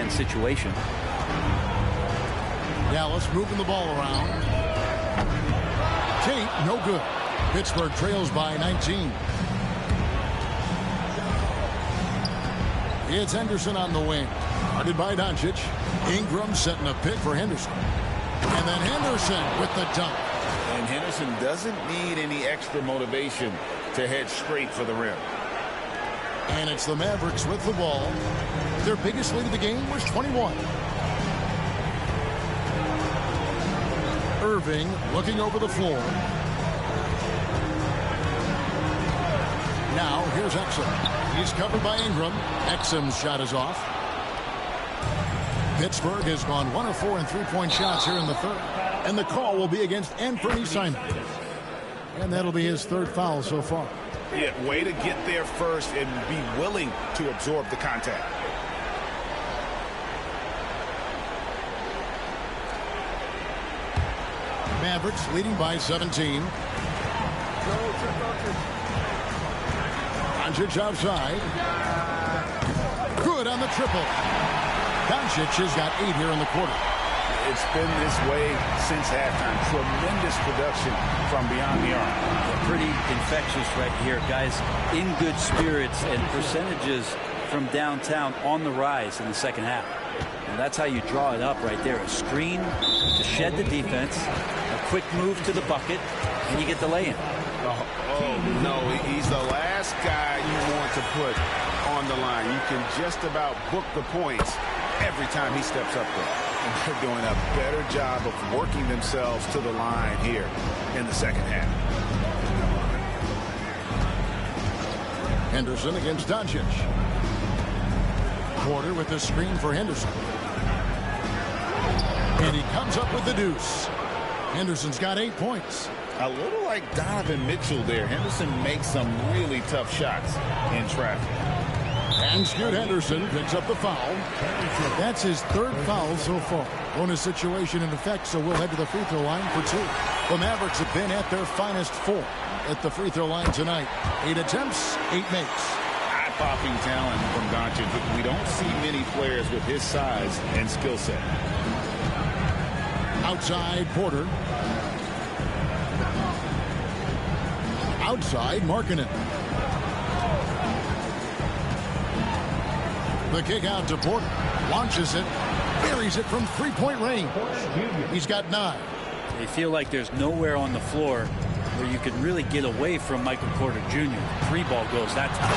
man situation. Dallas moving the ball around. Tate, no good. Pittsburgh trails by 19. It's Henderson on the wing. Guarded by Doncic. Ingram setting a pick for Henderson. And then Henderson with the dunk. And Henderson doesn't need any extra motivation to head straight for the rim. And it's the Mavericks with the ball. Their biggest lead of the game was 21. Irving looking over the floor. Now here's Exum. He's covered by Ingram. Exum's shot is off. Pittsburgh has gone 1 of 4 in three-point shots here in the third. And the call will be against Anthony Simon. And that'll be his third foul so far. Yeah, way to get there first and be willing to absorb the contact. Mavericks leading by 17. Doncic outside. Good on the triple. Doncic has got 8 here in the quarter. It's been this way since halftime. Tremendous production from beyond the arc. Pretty infectious right here. Guys in good spirits and percentages from downtown on the rise in the second half. And that's how you draw it up right there. A screen to shed the defense, a quick move to the bucket, and you get the lay-in. Oh, no, he's the last guy you want to put on the line. You can just about book the points every time he steps up there. And they're doing a better job of working themselves to the line here in the second half. Henderson against Doncic. Porter with the screen for Henderson. And he comes up with the deuce. Henderson's got 8 points. A little like Donovan Mitchell there. Henderson makes some really tough shots in traffic. And Scoot Henderson picks up the foul. That's his third foul so far. Bonus situation in effect, so we'll head to the free throw line for 2. The Mavericks have been at their finest 4 at the free throw line tonight. 8 attempts, 8 makes. Eye-popping talent from Doncic. We don't see many players with his size and skill set. Outside Porter. Outside Markkanen. The kick out to Porter. Launches it. Buries it from three-point range. He's got 9. They feel like there's nowhere on the floor where you can really get away from Michael Porter Jr. 3 ball goes that time.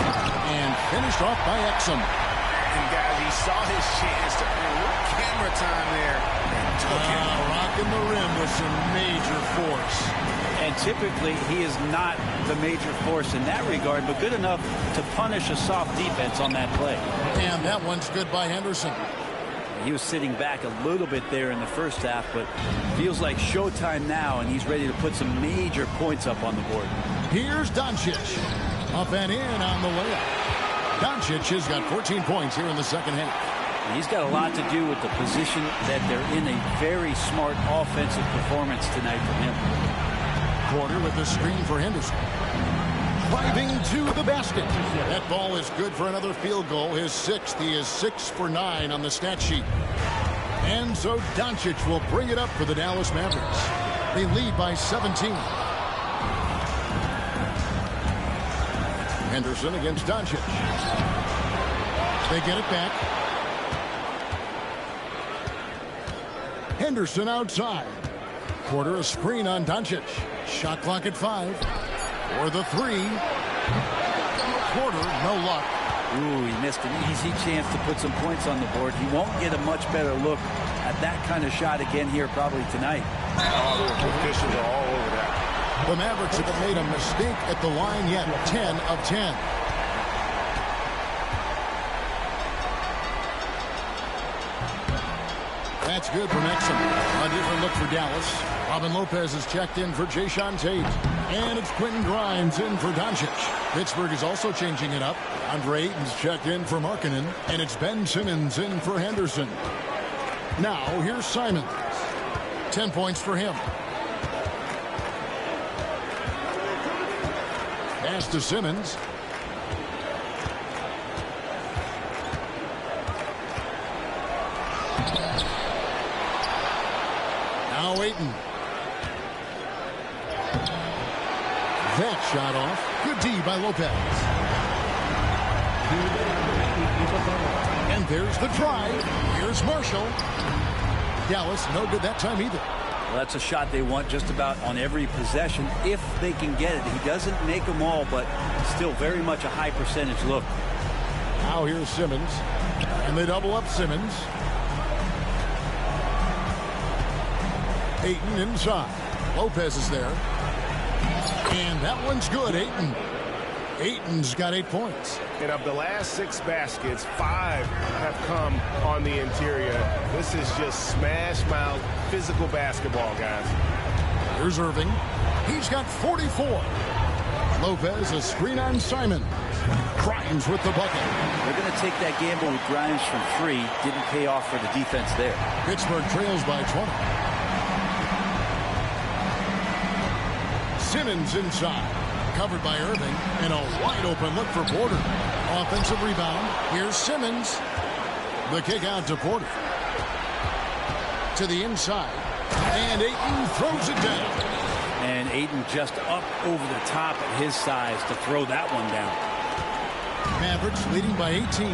And finished off by Exum. And guys, he saw his chance to earn a little camera time there and took it. Rocking the rim with some major force. And typically he is not the major force in that regard, but good enough to punish a soft defense on that play. And that one's good by Henderson. He was sitting back a little bit there in the first half, but feels like showtime now, and he's ready to put some major points up on the board. Here's Doncic. Up and in on the layup. Doncic has got 14 points here in the second half. And he's got a lot to do with the position that they're in. A very smart offensive performance tonight from him. Porter with the screen for Henderson. Driving to the basket. That ball is good for another field goal. His 6th. He is 6 for 9 on the stat sheet. And so Doncic will bring it up for the Dallas Mavericks. They lead by 17. Henderson against Doncic. They get it back. Henderson outside. Porter a screen on Doncic. Shot clock at 5. For the 3. Porter, no luck. Ooh, he missed an easy chance to put some points on the board. He won't get a much better look at that kind of shot again here probably tonight. Oh, the officials are all over that. The Mavericks have made a mistake at the line yet. 10 of 10. That's good from Exum. A different look for Dallas. Robin Lopez is checked in for Jayshawn Tate. And it's Quentin Grimes in for Doncic. Pittsburgh is also changing it up. Andre Ayton's checked in for Markkanen. And it's Ben Simmons in for Henderson. Now, here's Simon. 10 points for him. Pass to Simmons. Now Ayton. That shot off. Good D by Lopez. And there's the drive. Here's Marshall. Dallas, no good that time either. Well, that's a shot they want just about on every possession if they can get it. He doesn't make them all, but still very much a high percentage look. Now here's Simmons. And they double up Simmons. Ayton inside. Lopez is there. And that one's good, Ayton. Ayton's got 8 points. And of the last 6 baskets, 5 have come on the interior. This is just smash mouth physical basketball, guys. Here's Irving. He's got 44. Lopez, a screen on Simon. Grimes with the bucket. They're going to take that gamble with Grimes from 3. Didn't pay off for the defense there. Pittsburgh trails by 20. Simmons inside. Covered by Irving. And a wide open look for Porter. Offensive rebound. Here's Simmons. The kick out to Porter. To the inside. And Ayton throws it down. And Ayton just up over the top at his size to throw that one down. Mavericks leading by 18.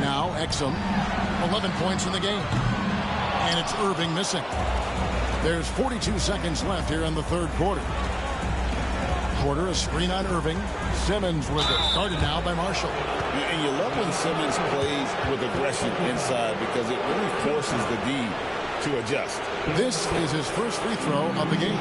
Now Exum. 11 points in the game. And it's Irving missing. There's 42 seconds left here in the third quarter. Porter, a screen on Irving. Simmons with it. Guarded now by Marshall. And you love when Simmons plays with aggression inside because it really forces the D to adjust. This is his first free throw of the game.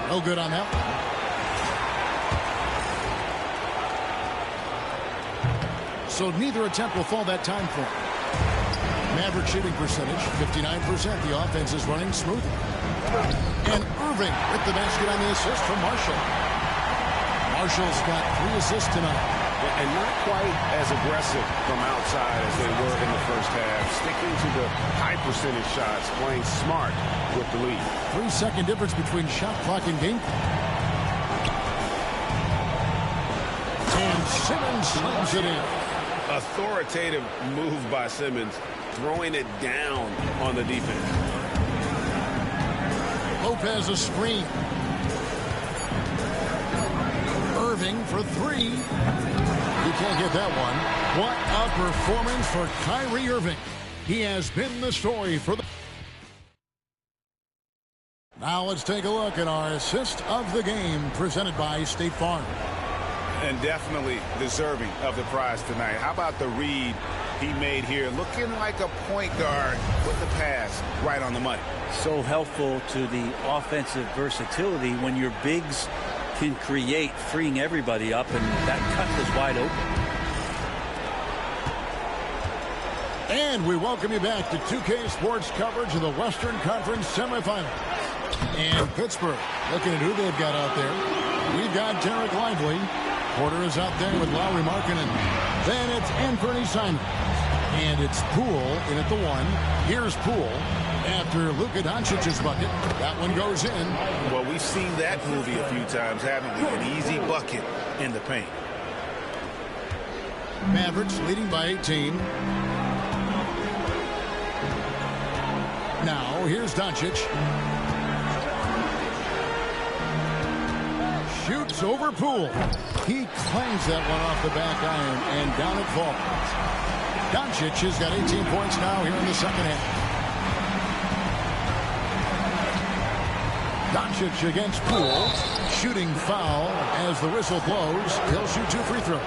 No good on that one. So neither attempt will fall that time for him. Maverick shooting percentage, 59%. The offense is running smoothly. And Irving with the basket on the assist from Marshall. Marshall's got 3 assists tonight. And not quite as aggressive from outside as they were in the first half. Sticking to the high percentage shots, playing smart with the lead. 3-second difference between shot clock and game clock. And Simmons slams it in. Authoritative move by Simmons, throwing it down on the defense. Lopez a screen. Irving for 3. He can't get that one. What a performance for Kyrie Irving. He has been the story for the... Now let's take a look at our assist of the game presented by State Farm. And definitely deserving of the prize tonight. How about the read he made here? Looking like a point guard with the pass right on the money. So helpful to the offensive versatility when your bigs can create, freeing everybody up, and that cut was wide open. And we welcome you back to 2K Sports coverage of the Western Conference semifinals. And Pittsburgh looking at who they've got out there. We've got Derek Lively. Porter is out there with Lowry Markkanen. Then it's Anthony Simons. And it's Poole in at the 1. Here's Poole after Luka Doncic's bucket. That one goes in. Well, we've seen that movie a few times, haven't we? An easy bucket in the paint. Mavericks leading by 18. Now, here's Doncic. Shoots over Poole. He clangs that one off the back iron, and down it falls. Doncic has got 18 points now here in the second half. Doncic against Poole. Shooting foul as the whistle blows. He'll shoot 2 free throws.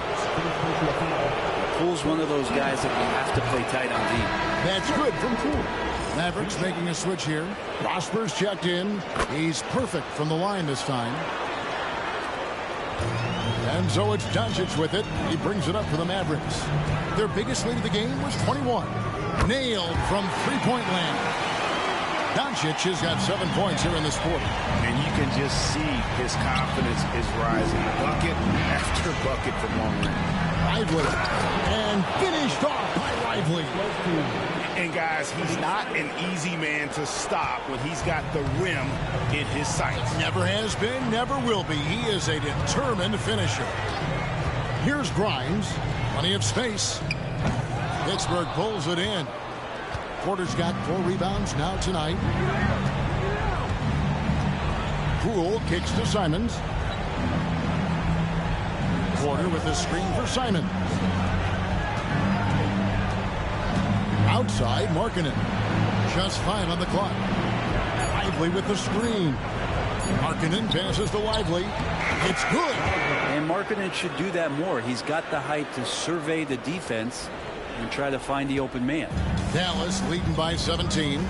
Poole's one of those guys that you have to play tight on deep. That's good from Poole. Mavericks making a switch here. Prosper's checked in. He's perfect from the line this time. And so it's Doncic with it. He brings it up for the Mavericks. Their biggest lead of the game was 21. Nailed from three-point land. Doncic has got 7 points here in this quarter. And you can just see his confidence is rising. Bucket after bucket from long range. Lively. And finished off by Lively. And guys, he's not an easy man to stop when he's got the rim in his sights. Never has been, never will be. He is a determined finisher. Here's Grimes. Plenty of space. Pittsburgh pulls it in. Porter's got 4 rebounds now tonight. Poole kicks to Simons. Porter with the screen for Simons. Outside, Markkanen. Just 5 on the clock. Lively with the screen. Markkanen passes to Lively. It's good. And Markkanen should do that more. He's got the height to survey the defense and try to find the open man. Dallas leading by 17.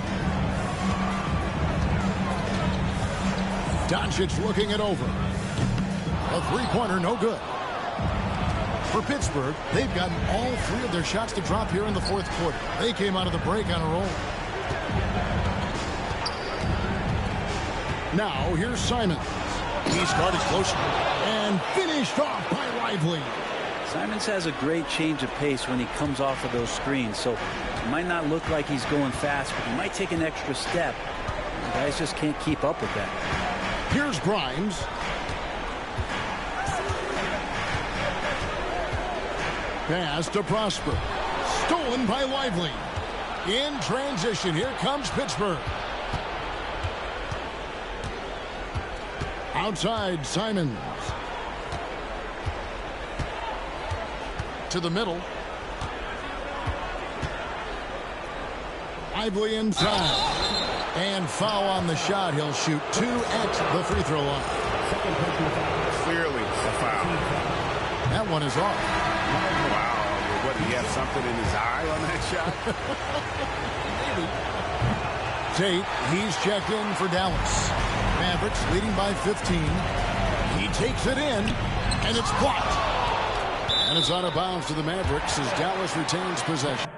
Doncic looking it over. A three-pointer, no good. For Pittsburgh, they've gotten all 3 of their shots to drop here in the 4th quarter. They came out of the break on a roll. Now, here's Simons. He started close and finished off by Lively. Simons has a great change of pace when he comes off of those screens, so it might not look like he's going fast, but he might take an extra step. The guys just can't keep up with that. Here's Grimes. Pass to Prosper. Stolen by Lively. In transition, here comes Pittsburgh. Outside, Simons. To the middle. Lively inside. And foul on the shot. He'll shoot 2 at the free throw line. Clearly a foul. That one is off. Wow. What, did he have something in his eye on that shot? Maybe. Tate, he's checked in for Dallas. Mavericks leading by 15. He takes it in, and it's blocked. And it's out of bounds to the Mavericks as Dallas retains possession.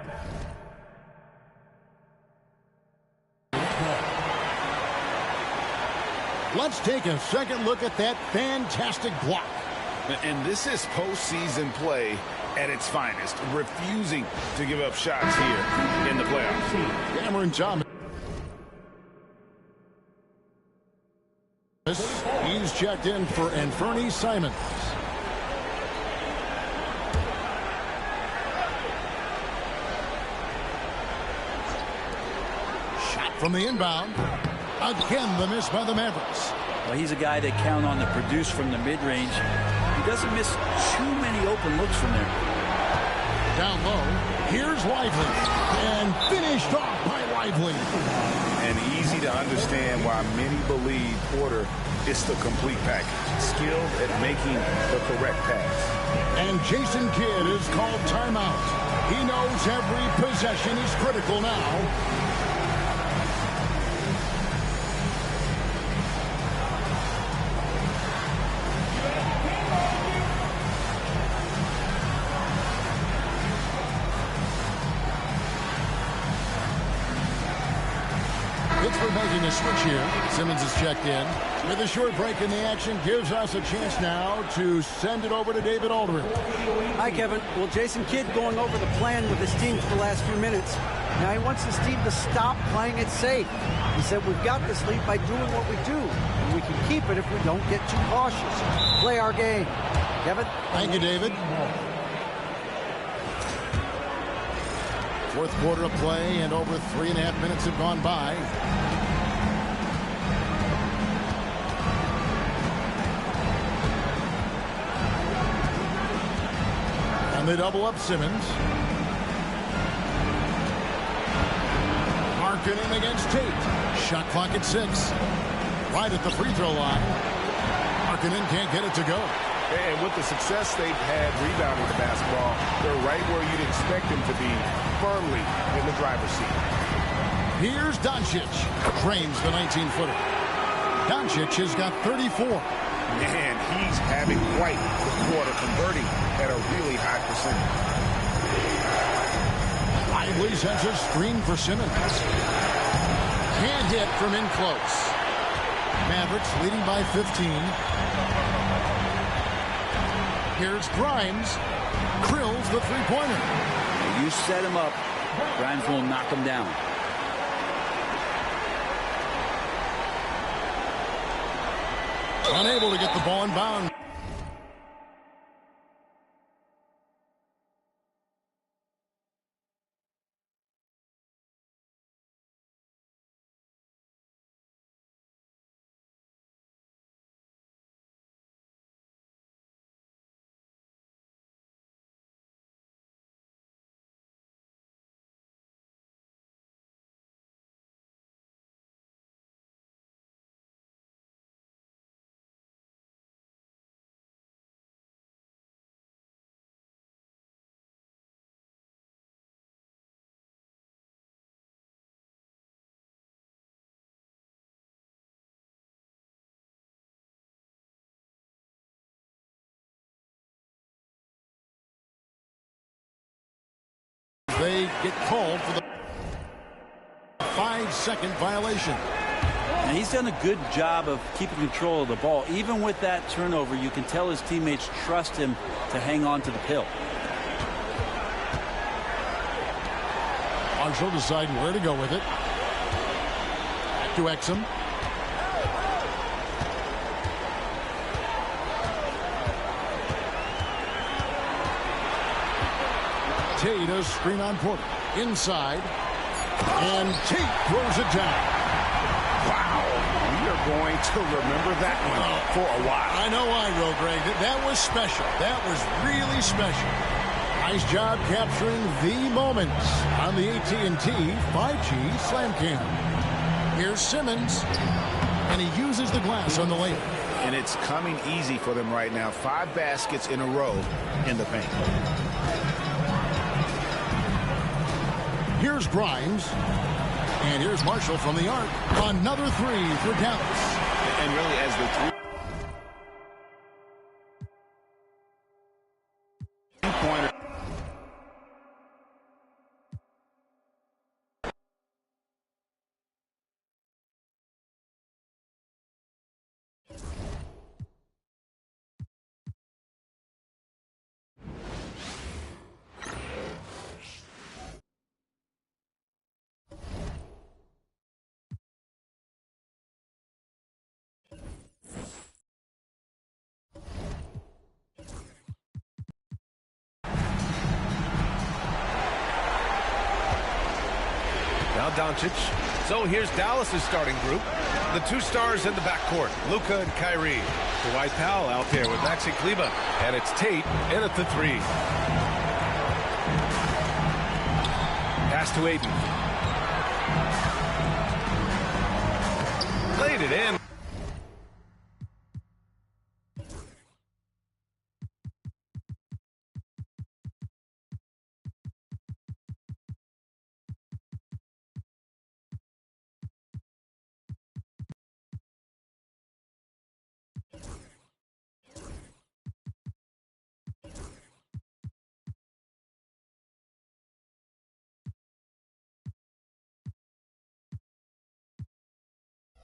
Let's take a second look at that fantastic block. And this is postseason play at its finest, refusing to give up shots here in the playoffs. Cameron Thomas. He's checked in for Anthony Simons. Shot from the inbound. Again, the miss by the Mavericks. Well, he's a guy they count on to produce from the mid-range. He doesn't miss too many open looks from there. Down low, here's Lively. And finished off by Lively. And easy to understand why many believe Porter is the complete package. Skilled at making the correct pass. And Jason Kidd is called timeout. He knows every possession is critical now. Pittsburgh making a switch here. Simmons is checked in. With a short break in the action, gives us a chance now to send it over to David Aldridge. Hi, Kevin. Well, Jason Kidd going over the plan with his team for the last few minutes. Now he wants his team to stop playing it safe. He said, we've got this lead by doing what we do, and we can keep it if we don't get too cautious. Play our game. Kevin? Thank you, David. 4th quarter of play, and over 3.5 minutes have gone by. And they double up Simmons. Markkanen against Tate. Shot clock at 6. Right at the free throw line. Markkanen can't get it to go. And with the success they've had rebounding the basketball, they're right where you'd expect them to be, firmly in the driver's seat. Here's Doncic. Drains the 19-footer. Doncic has got 34. Man, he's having quite the quarter, converting at a really high percentage. Lively sends a screen for Simmons. Can't hit from in close. Mavericks leading by 15. Here's Grimes. Drills the three-pointer. You set him up, Grimes will knock him down. Unable to get the ball in bounds. They get called for the 5-second violation. And he's done a good job of keeping control of the ball. Even with that turnover, you can tell his teammates trust him to hang on to the pill. Marshall deciding where to go with it. Back to Exum. Tate does screen on Porter. Inside. And Tate throws it down. Wow. We are going to remember that one for a while. I know I will, Greg. That was special. That was really special. Nice job capturing the moments on the AT&T 5G Slam Cam. Here's Simmons. And he uses the glass on the layup. And it's coming easy for them right now. 5 baskets in a row in the paint. Here's Grimes. And here's Marshall from the arc. Another 3 for Dallas. And really, as the three-pointer. Now Doncic. So here's Dallas's starting group. The 2 stars in the backcourt, Luka and Kyrie. Dwight Powell out there with Maxi Kleber. And it's Tate in at the 3. Pass to Ayton. Laid it in.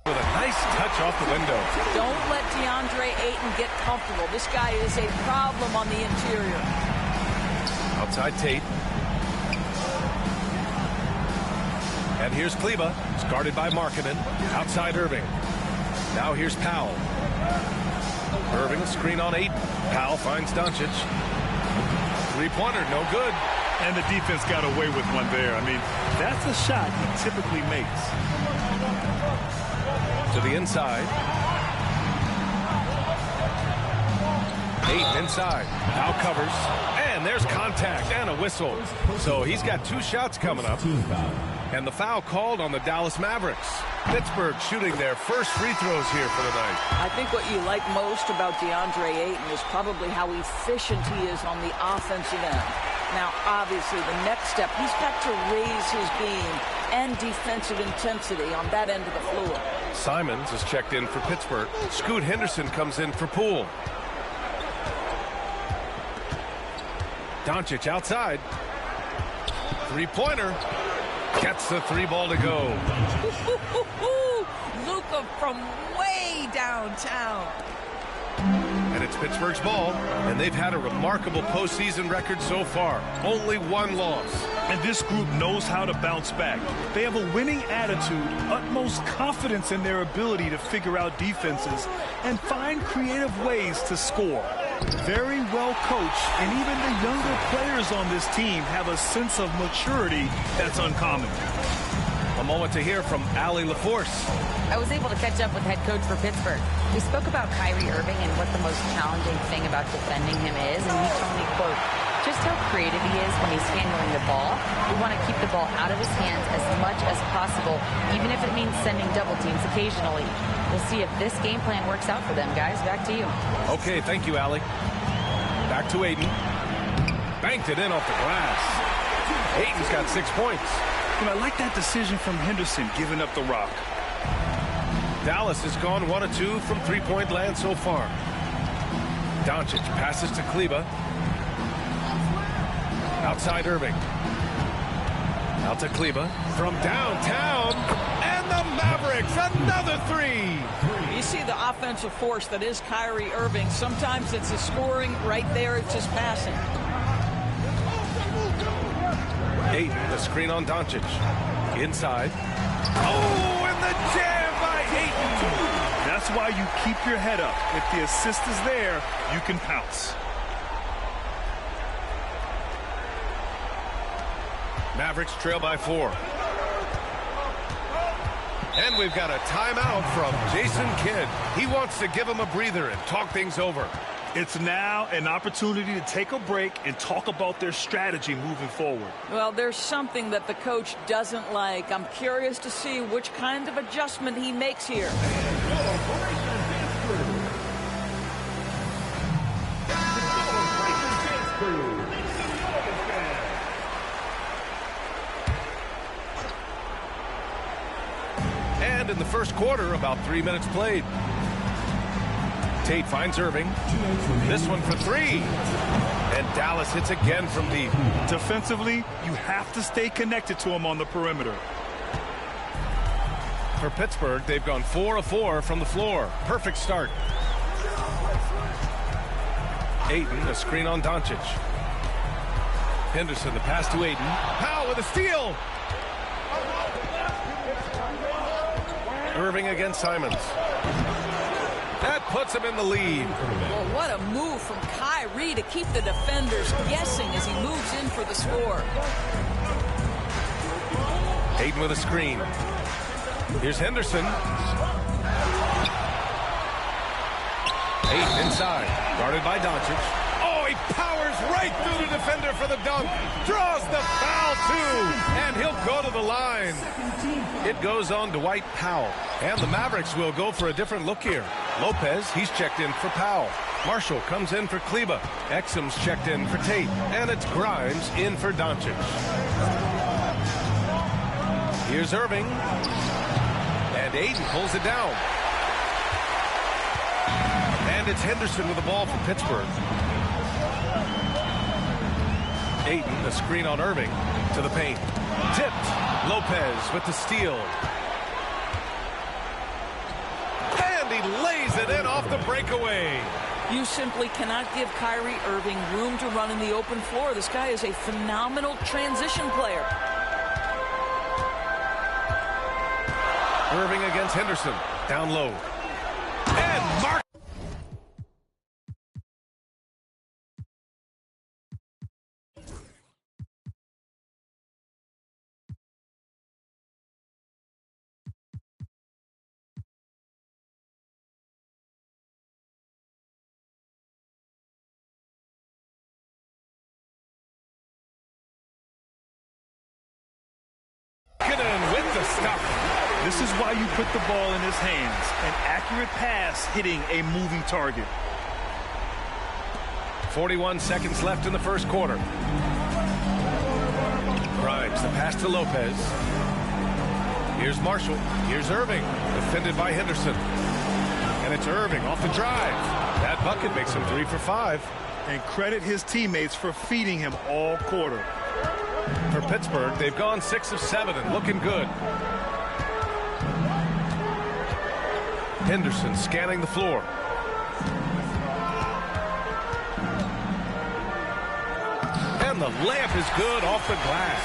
With a nice touch off the window. Don't let DeAndre Ayton get comfortable. This guy is a problem on the interior. Outside Tate. And here's Kleber. It's guarded by Markkanen. Outside Irving. Now here's Powell. Irving screen on Ayton. Powell finds Doncic. 3-pointer, no good. And the defense got away with one there. I mean, that's a shot he typically makes. To the inside. Ayton inside. Now covers. And there's contact and a whistle. So he's got 2 shots coming up. And the foul called on the Dallas Mavericks. Pittsburgh shooting their first free throws here for the night. I think what you like most about DeAndre Ayton is probably how efficient he is on the offensive end. Now, obviously, the next step, he's got to raise his game and defensive intensity on that end of the floor. Simons is checked in for Pittsburgh. Scoot Henderson comes in for Poole. Doncic outside. 3-pointer. Gets the 3-ball to go. Luka from way downtown. And It's Pittsburgh's ball, and they've had a remarkable postseason record so far. Only one loss. And this group knows how to bounce back. They have a winning attitude, utmost confidence in their ability to figure out defenses, and find creative ways to score. Very well coached, and even the younger players on this team have a sense of maturity that's uncommon. A moment to hear from Allie LaForce. I was able to catch up with head coach for Pittsburgh. We spoke about Kyrie Irving and what the most challenging thing about defending him is, and he told me, quote, just how creative he is when he's handling the ball. We want to keep the ball out of his hands as much as possible, even if it means sending double teams occasionally. We'll see if this game plan works out for them, guys. Back to you. Okay, thank you, Allie. Back to Aiden. Banked it in off the glass. Aiden's got 6 points. I like that decision from Henderson, giving up the rock. Dallas has gone 1 of 2 from three-point land so far. Doncic passes to Kleber. Outside Irving. Out to Kleber. From downtown. And the Mavericks, another three. You see the offensive force that is Kyrie Irving. Sometimes it's the scoring. Right there, it's just passing. Ayton, the screen on Doncic. Inside. Oh, and the jam by Ayton. That's why you keep your head up. If the assist is there, you can pounce. Mavericks trail by 4. And we've got a timeout from Jason Kidd. He wants to give him a breather and talk things over. It's now an opportunity to take a break and talk about their strategy moving forward. Well, there's something that the coach doesn't like. I'm curious to see which kind of adjustment he makes here. And in the first quarter, about 3 minutes played. Tate finds Irving. This one for 3. And Dallas hits again from deep. Defensively, you have to stay connected to him on the perimeter. For Pittsburgh, they've gone 4 of 4 from the floor. Perfect start. Ayton, a screen on Doncic. Henderson, the pass to Ayton. Powell with a steal. Irving against Simons. That puts him in the lead. Well, what a move from Kyrie to keep the defenders guessing as he moves in for the score. Ayton with a screen. Here's Henderson. Ayton inside. Guarded by Doncic. Oh, he powers right through the defender for the dunk. Draws the foul, too. And he'll go to the line. It goes on Dwight Powell. And the Mavericks will go for a different look here. Lopez, he's checked in for Powell. Marshall comes in for Kleber. Exum's checked in for Tate. And it's Grimes in for Doncic. Here's Irving. And Ayton pulls it down. And it's Henderson with the ball for Pittsburgh. Ayton, the screen on Irving. To the paint. Tipped. Lopez with the steal. And he lays it in off the breakaway. You simply cannot give Kyrie Irving room to run in the open floor. This guy is a phenomenal transition player. Irving against Henderson. Down low. And Mark. With the stop. This is why you put the ball in his hands. An accurate pass hitting a moving target. 41 seconds left in the first quarter. Grimes, the pass to Lopez. Here's Marshall. Here's Irving. Defended by Henderson. And it's Irving off the drive. That bucket makes him 3 for 5. And credit his teammates for feeding him all quarter. For Pittsburgh, they've gone 6 of 7 and looking good. Henderson scanning the floor. And the layup is good off the glass.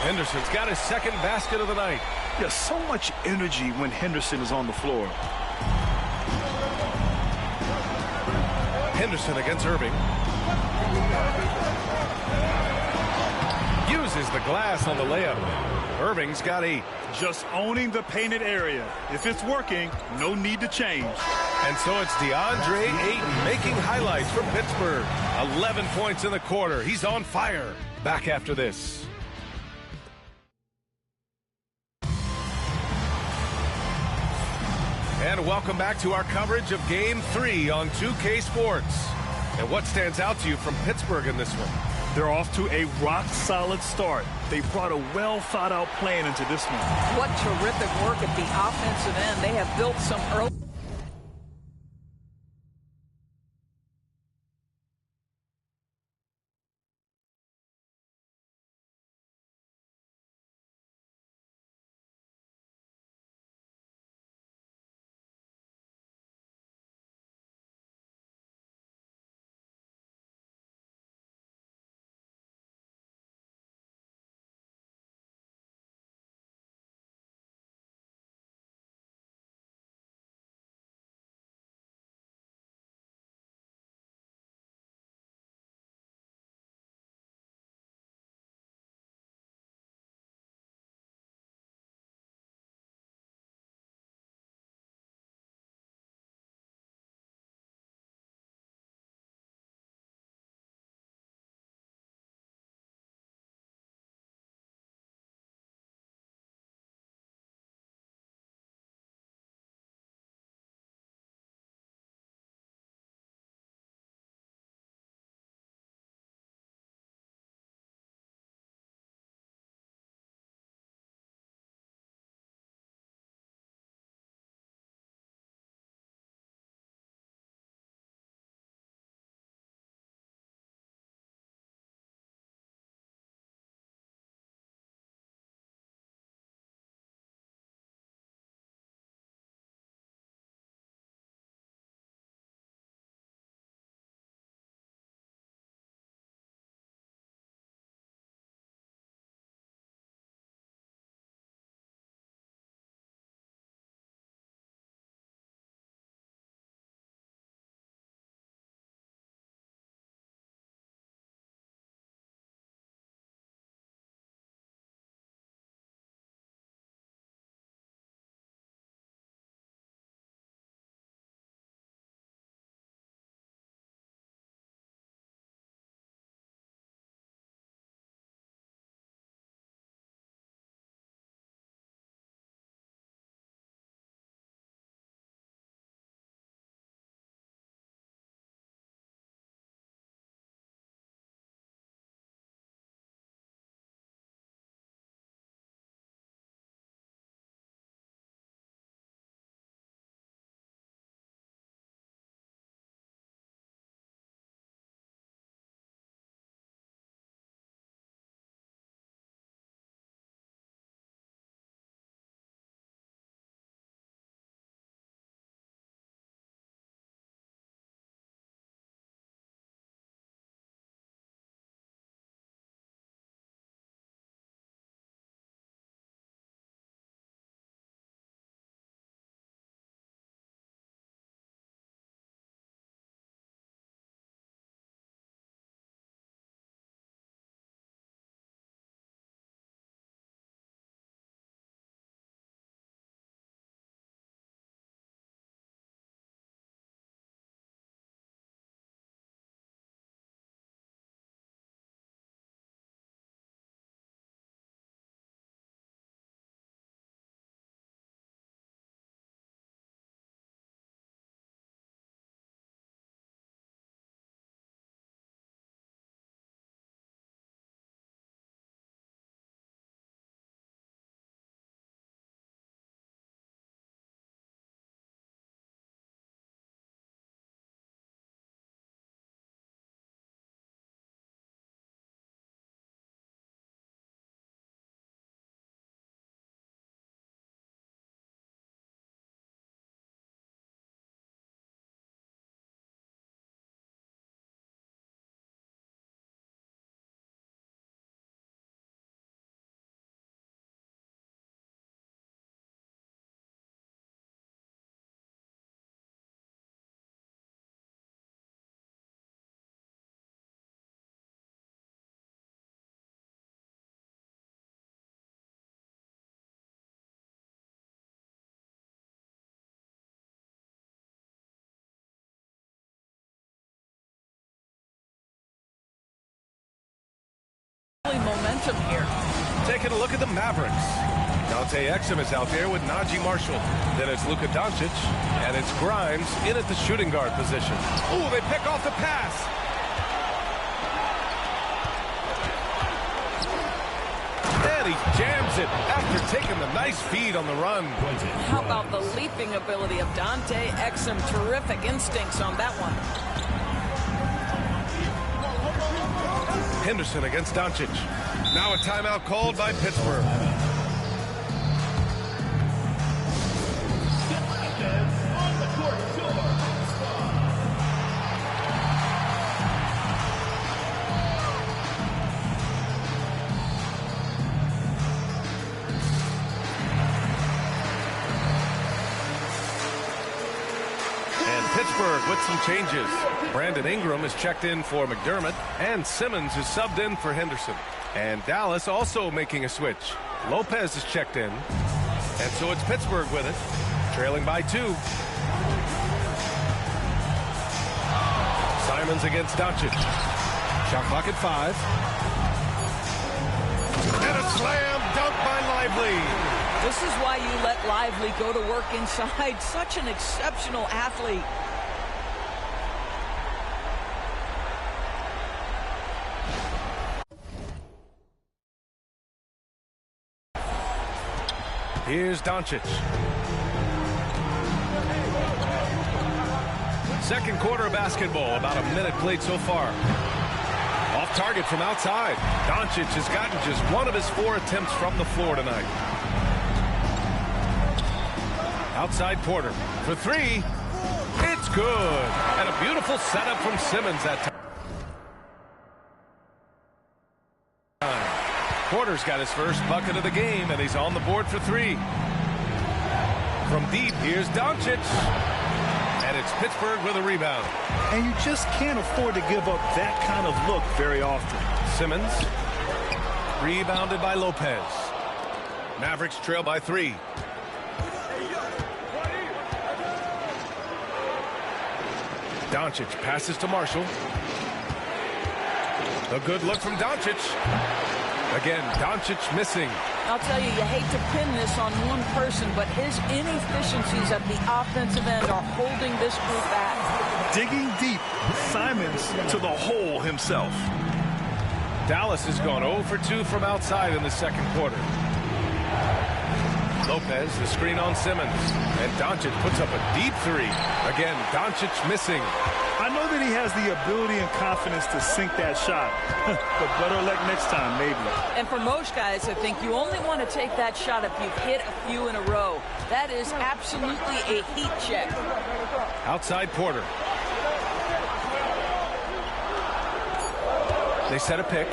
Henderson's got his second basket of the night. Yeah, so much energy when Henderson is on the floor. Henderson against Irving. Uses the glass on the layup. Irving's got 8. Just owning the painted area. If it's working, no need to change. And so it's DeAndre Ayton making highlights for Pittsburgh. 11 points in the quarter. He's on fire. Back after this. And welcome back to our coverage of Game 3 on 2K Sports. And what stands out to you from Pittsburgh in this one? They're off to a rock-solid start. They brought a well-thought-out plan into this one. What terrific work at the offensive end. They have built some early momentum here. Taking a look at the Mavericks. Dante Exum is out there with Najee Marshall. Then it's Luka Doncic, and it's Grimes in at the shooting guard position. Ooh, they pick off the pass. And he jams it after taking the nice feed on the run. How about the leaping ability of Dante Exum? Terrific instincts on that one. Henderson against Doncic. Now a timeout called by Pittsburgh. Pittsburgh with some changes. Brandon Ingram is checked in for McDermott, and Simmons is subbed in for Henderson. And Dallas also making a switch. Lopez is checked in, and so it's Pittsburgh with it, trailing by 2. Simons against Doncic. Shot clock at 5. And a slam dunk by Lively. This is why you let Lively go to work inside. Such an exceptional athlete. Here's Doncic. Second quarter of basketball, about a minute played so far. Off target from outside. Doncic has gotten just one of his 4 attempts from the floor tonight. Outside Porter for 3. It's good. And a beautiful setup from Simmons that time. Porter's got his first bucket of the game, and he's on the board for 3. From deep, here's Doncic. And it's Pittsburgh with a rebound. And you just can't afford to give up that kind of look very often. Simmons, rebounded by Lopez. Mavericks trail by 3. Doncic passes to Marshall. A good look from Doncic. Again, Doncic missing. I'll tell you, you hate to pin this on one person, but his inefficiencies at the offensive end are holding this group back. Digging deep, Simons to the hole himself. Dallas has gone 0 for 2 from outside in the second quarter. Lopez, the screen on Simmons. And Doncic puts up a deep 3. Again, Doncic missing. I know that he has the ability and confidence to sink that shot, but better luck next time, maybe. And for most guys, I think you only want to take that shot if you've hit a few in a row. That is absolutely a heat check. Outside Porter. They set a pick.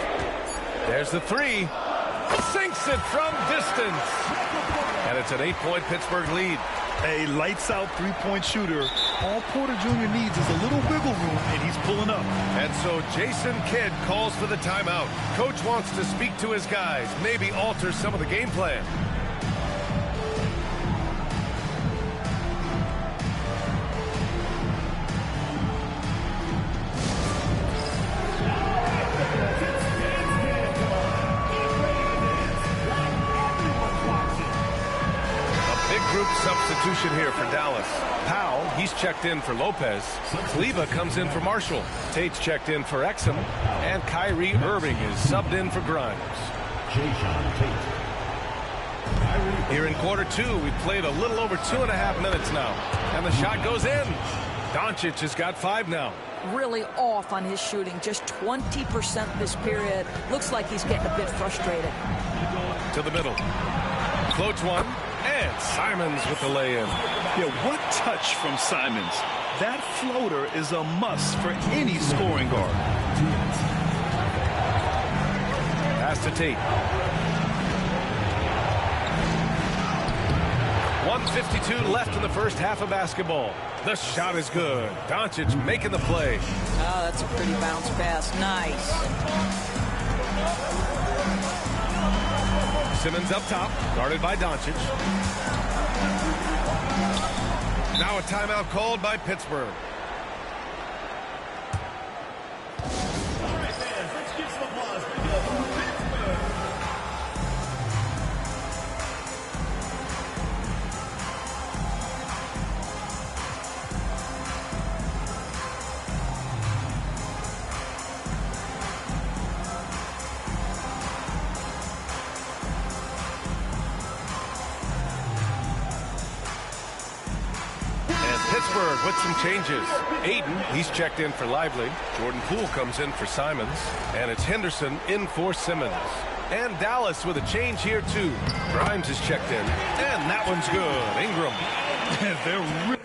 There's the 3. Sinks it from distance. And it's an 8-point Pittsburgh lead. A lights-out three-point shooter. All Porter Jr. needs is a little wiggle room, and he's pulling up. And so Jason Kidd calls for the timeout. Coach wants to speak to his guys, maybe alter some of the game plan. Substitution here for Dallas. Powell, he's checked in for Lopez. Kleber comes in for Marshall. Tate's checked in for Exum. And Kyrie Irving is subbed in for Grimes. Here in quarter 2, we've played a little over 2.5 minutes now. And the shot goes in. Doncic has got 5 now. Really off on his shooting. Just 20% this period. Looks like he's getting a bit frustrated. To the middle. Floats one. And Simons with the lay-in. Yeah, what touch from Simons. That floater is a must for any scoring guard. Pass to Tate. 1:52 left in the first half of basketball. The shot is good. Doncic making the play. Oh, that's a pretty bounce pass. Nice. Simmons up top, guarded by Doncic. Now a timeout called by Pittsburgh. Pittsburgh with some changes. Aiden, he's checked in for Lively. Jordan Poole comes in for Simons. And it's Henderson in for Simmons. And Dallas with a change here, too. Grimes is checked in. And that one's good. Ingram. They're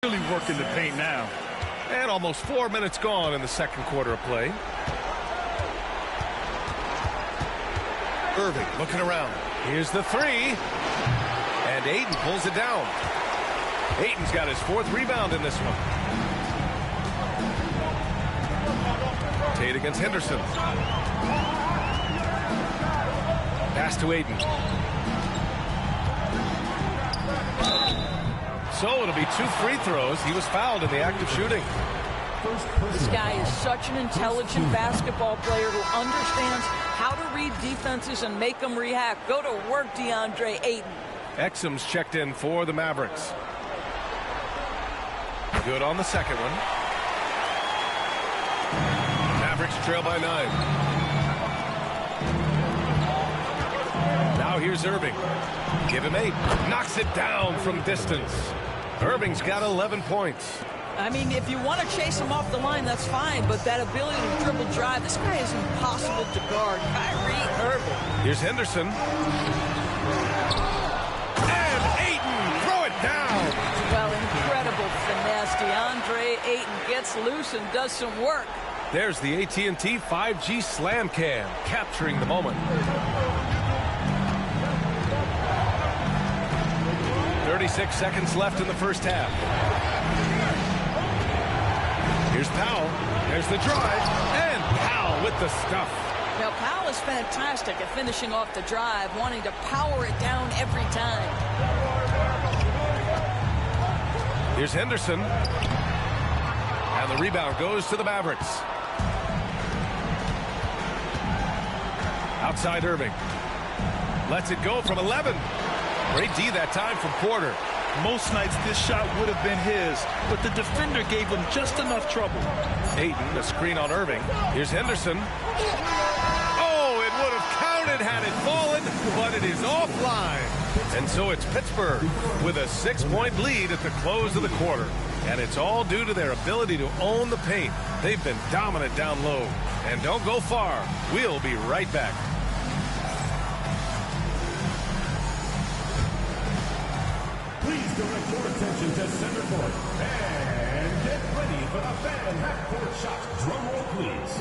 really working the paint now. And almost 4 minutes gone in the second quarter of play. Irving looking around. Here's the three. And Ayton pulls it down. Ayton's got his 4th rebound in this one. Tate against Henderson. Pass to Ayton. So it'll be 2 free throws. He was fouled in the act of shooting. This guy is such an intelligent basketball player who understands how to read defenses and make them react. Go to work, DeAndre Ayton. Exum's checked in for the Mavericks. Good on the second one. Mavericks trail by 9. Now here's Irving. Give him 8. Knocks it down from distance. Irving's got 11 points. I mean, if you want to chase him off the line, that's fine, but that ability to dribble drive, this guy is impossible to guard. Kyrie Irving. Here's Henderson. And Ayton, throw it down. Well, incredible finesse. DeAndre Ayton gets loose and does some work. There's the AT&T 5G Slam Cam, capturing the moment. 36 seconds left in the first half. Here's Powell. There's the drive. And Powell with the stuff. Now, Powell is fantastic at finishing off the drive, wanting to power it down every time. Here's Henderson. And the rebound goes to the Mavericks. Outside Irving. Lets it go from 11. Great D that time from Porter. Most nights this shot would have been his, but the defender gave him just enough trouble. Ayton, a screen on Irving. Here's Henderson. Oh, it would have counted had it fallen, but it is offline. And so it's Pittsburgh with a 6-point lead at the close of the quarter. And it's all due to their ability to own the paint. They've been dominant down low. And don't go far. We'll be right back. Please direct your attention to center court and get ready for the fan half-court shot. Drum roll, please.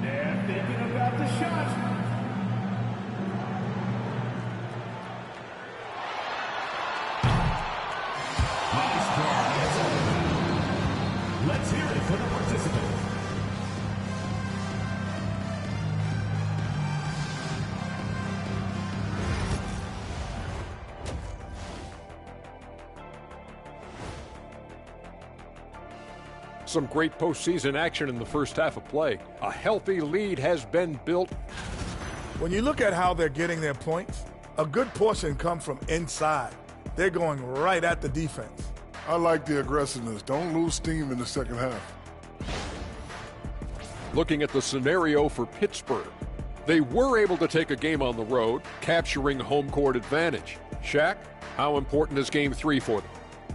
They're thinking about the shot. Let's hear it for the participant. Some great postseason action in the first half of play. A healthy lead has been built. When you look at how they're getting their points, a good portion comes from inside. They're going right at the defense. I like the aggressiveness. Don't lose steam in the second half. Looking at the scenario for Pittsburgh, they were able to take a game on the road, capturing home court advantage. Shaq, how important is Game 3 for them?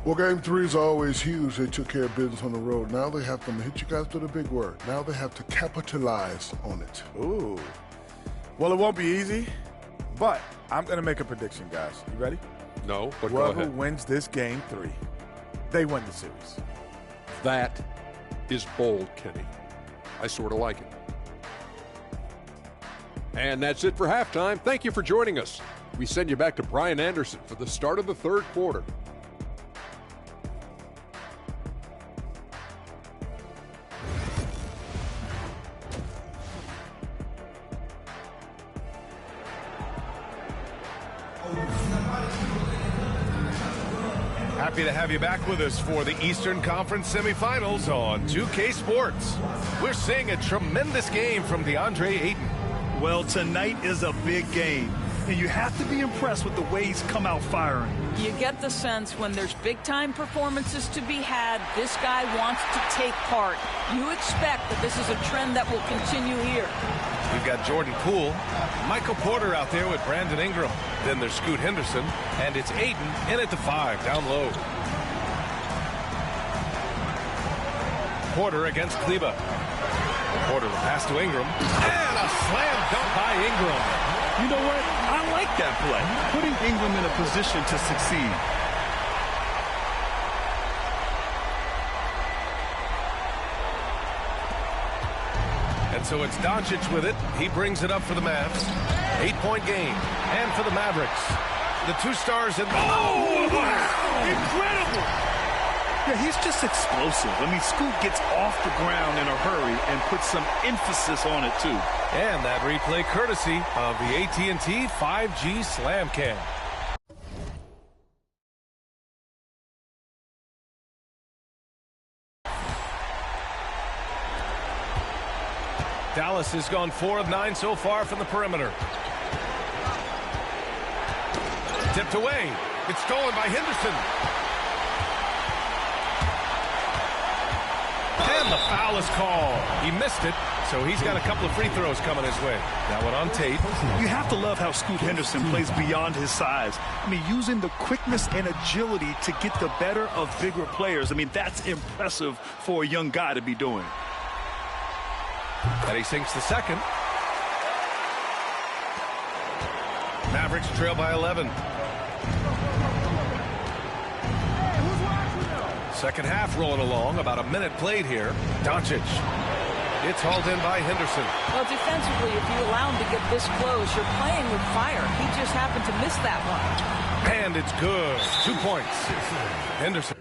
Well, Game 3 is always huge. They took care of business on the road. Now they have to hit you guys with a big word. Now they have to capitalize on it. Ooh. Well, it won't be easy, but I'm going to make a prediction, guys. You ready? No, but whoever go ahead. wins this Game 3, they win the series. That is bold, Kenny. I sort of like it. And that's it for halftime. Thank you for joining us. We send you back to Brian Anderson for the start of the third quarter. Happy to have you back with us for the Eastern Conference semifinals on 2K Sports. We're seeing a tremendous game from DeAndre Ayton. Well, tonight is a big game, and you have to be impressed with the way he's come out firing. You get the sense when there's big-time performances to be had, this guy wants to take part. You expect that this is a trend that will continue here. We've got Jordan Poole, Michael Porter out there with Brandon Ingram. Then there's Scoot Henderson, and it's Ayton in at the 5, down low. Porter against Kleba. Porter the pass to Ingram, and a slam dunk by Ingram. You know what? I like that play, putting Ingram in a position to succeed. And so it's Doncic with it. He brings it up for the Mavs. 8-point game. And for the Mavericks, the two stars in... Oh! Incredible! Yeah, he's just explosive. I mean, Scoot gets off the ground in a hurry and puts some emphasis on it, too. And that replay courtesy of the AT&T 5G Slam Cam. Dallas has gone 4 of 9 so far from the perimeter. Tipped away. It's stolen by Henderson. And the foul is called. He missed it, so he's got a couple of free throws coming his way. That one on tape. You have to love how Scoot Henderson plays beyond his size. I mean, using the quickness and agility to get the better of bigger players. I mean, that's impressive for a young guy to be doing. And he sinks the second. Mavericks trail by 11. Second half rolling along. About a minute played here. Doncic. It's hauled in by Henderson. Well, defensively, if you allow him to get this close, you're playing with fire. He just happened to miss that one. And it's good. 2 points. Henderson.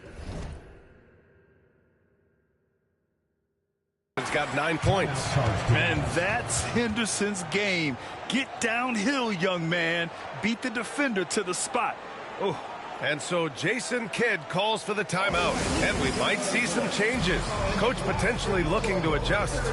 He's got 9 points. Man, that's Henderson's game. Get downhill, young man. Beat the defender to the spot. Oh. And so Jason Kidd calls for the timeout. And we might see some changes. Coach potentially looking to adjust.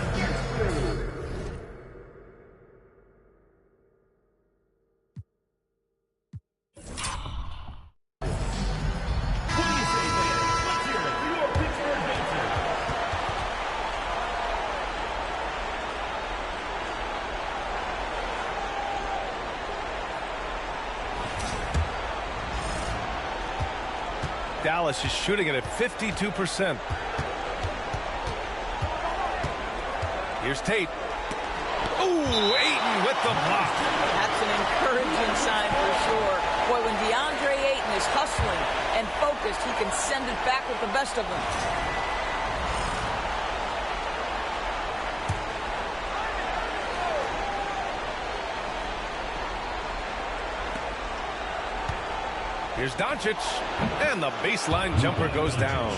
Dallas is shooting it at 52%. Here's Tate. Ooh, Ayton with the block. That's an encouraging sign for sure. Boy, when DeAndre Ayton is hustling and focused, he can send it back with the best of them. Here's Doncic, and the baseline jumper goes down.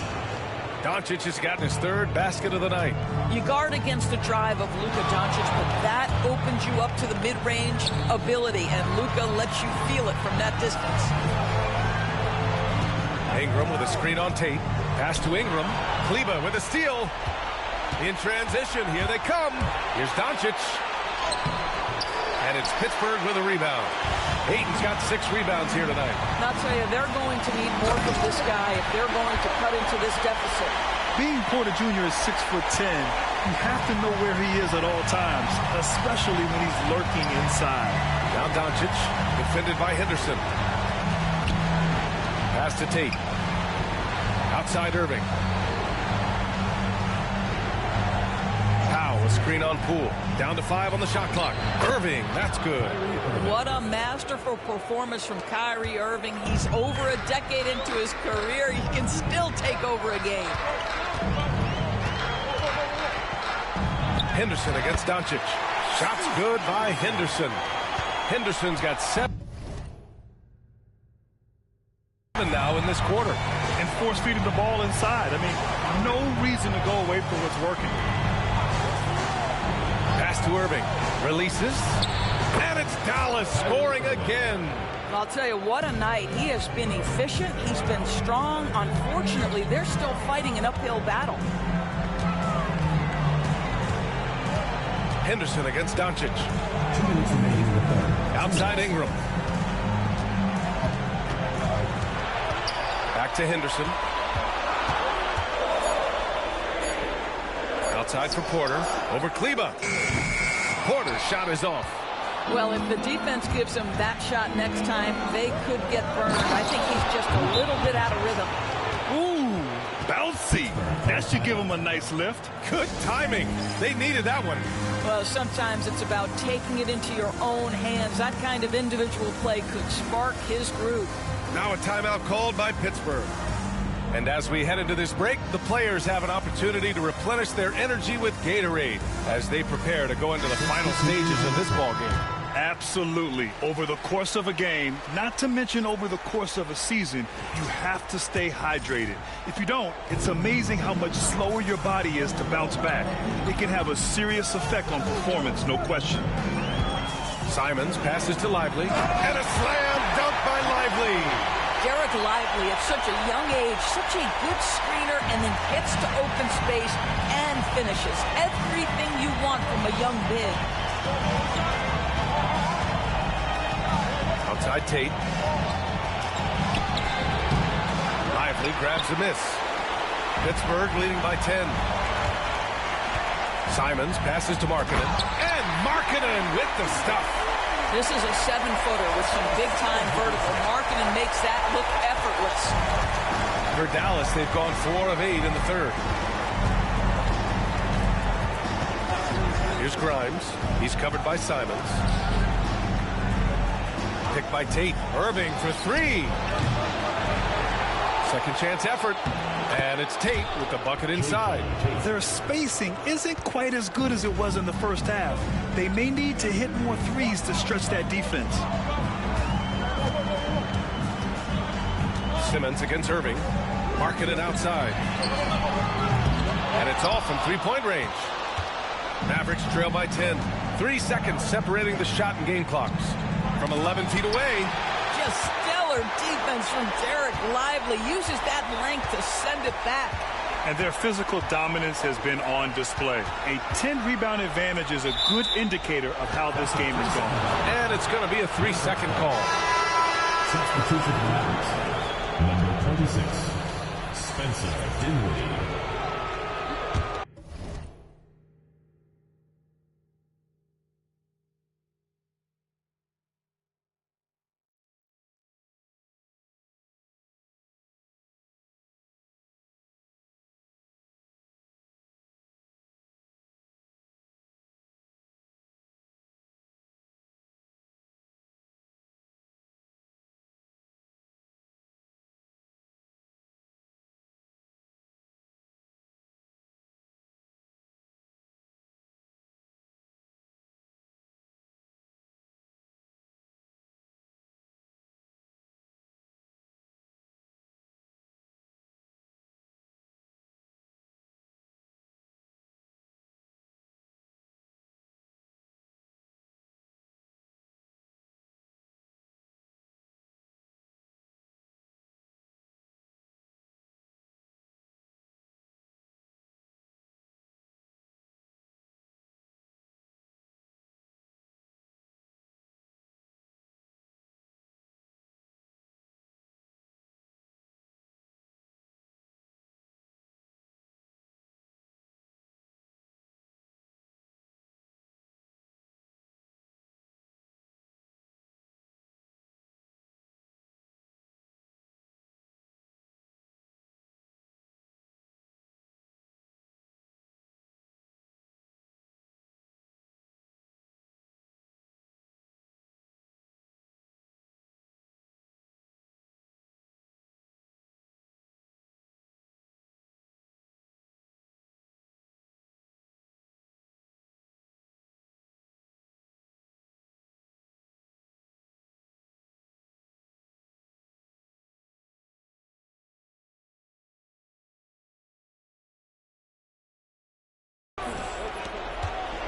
Doncic has gotten his third basket of the night. You guard against the drive of Luka Doncic, but that opens you up to the mid-range ability, and Luka lets you feel it from that distance. Ingram with a screen on Tate. Pass to Ingram. Kleber with a steal. In transition, here they come. Here's Doncic. And it's Pittsburgh with a rebound. Ayton's got 6 rebounds here tonight. And I'll tell you, they're going to need more from this guy if they're going to cut into this deficit. Being Porter Jr. is 6'10", you have to know where he is at all times, especially when he's lurking inside. Now Doncic, defended by Henderson. Pass to Tate. Outside Irving. Powell, a screen on Poole. Down to 5 on the shot clock. Irving, that's good. What a masterful performance from Kyrie Irving. He's over a decade into his career. He can still take over a game. Henderson against Doncic. Shots good by Henderson. Henderson's got 7 now in this quarter. And force feeding the ball inside. I mean, no reason to go away from what's working. Pass to Irving. Releases. And it's Dallas scoring again. I'll tell you, what a night. He has been efficient. He's been strong. Unfortunately, they're still fighting an uphill battle. Henderson against Doncic. Outside Ingram. Back to Henderson. Outside for Porter. Over Kleber. Porter's shot is off. Well, if the defense gives him that shot next time, they could get burned. I think he's just a little bit out of rhythm. Ooh, bouncy. That should give him a nice lift. Good timing. They needed that one. Well, sometimes it's about taking it into your own hands. That kind of individual play could spark his groove. Now a timeout called by Pittsburgh. And as we head into this break, the players have an opportunity to replenish their energy with Gatorade as they prepare to go into the final stages of this ball game. Absolutely. Over the course of a game, not to mention over the course of a season, you have to stay hydrated. If you don't, it's amazing how much slower your body is to bounce back. It can have a serious effect on performance, no question. Simons passes to Lively, and a slam dunk by Lively. Derek Lively, at such a young age, such a good screener, and then gets to open space and finishes. Everything you want from a young big. Outside Tate. Lively grabs a miss. Pittsburgh leading by 10. Simons passes to Markkanen. And Markkanen with the stuff. This is a 7-footer with some big-time vertical. Markkanen makes that look effortless. For Dallas, they've gone 4 of 8 in the third. Here's Grimes. He's covered by Simons. Picked by Tate. Irving for 3. Second chance effort. And it's Tate with the bucket inside. Their spacing isn't quite as good as it was in the first half. They may need to hit more threes to stretch that defense. Simmons against Irving. Markkanen outside. And it's all from three-point range. Mavericks trail by 10. 3 seconds separating the shot and game clocks. From 11 feet away. Just stellar defense from Derek Lively. Uses that length to send it back. And their physical dominance has been on display. A 10-rebound advantage is a good indicator of how this game is going. And it's going to be a 3-second call. Substitution Mavericks. Number 26, Spencer Dinwiddie.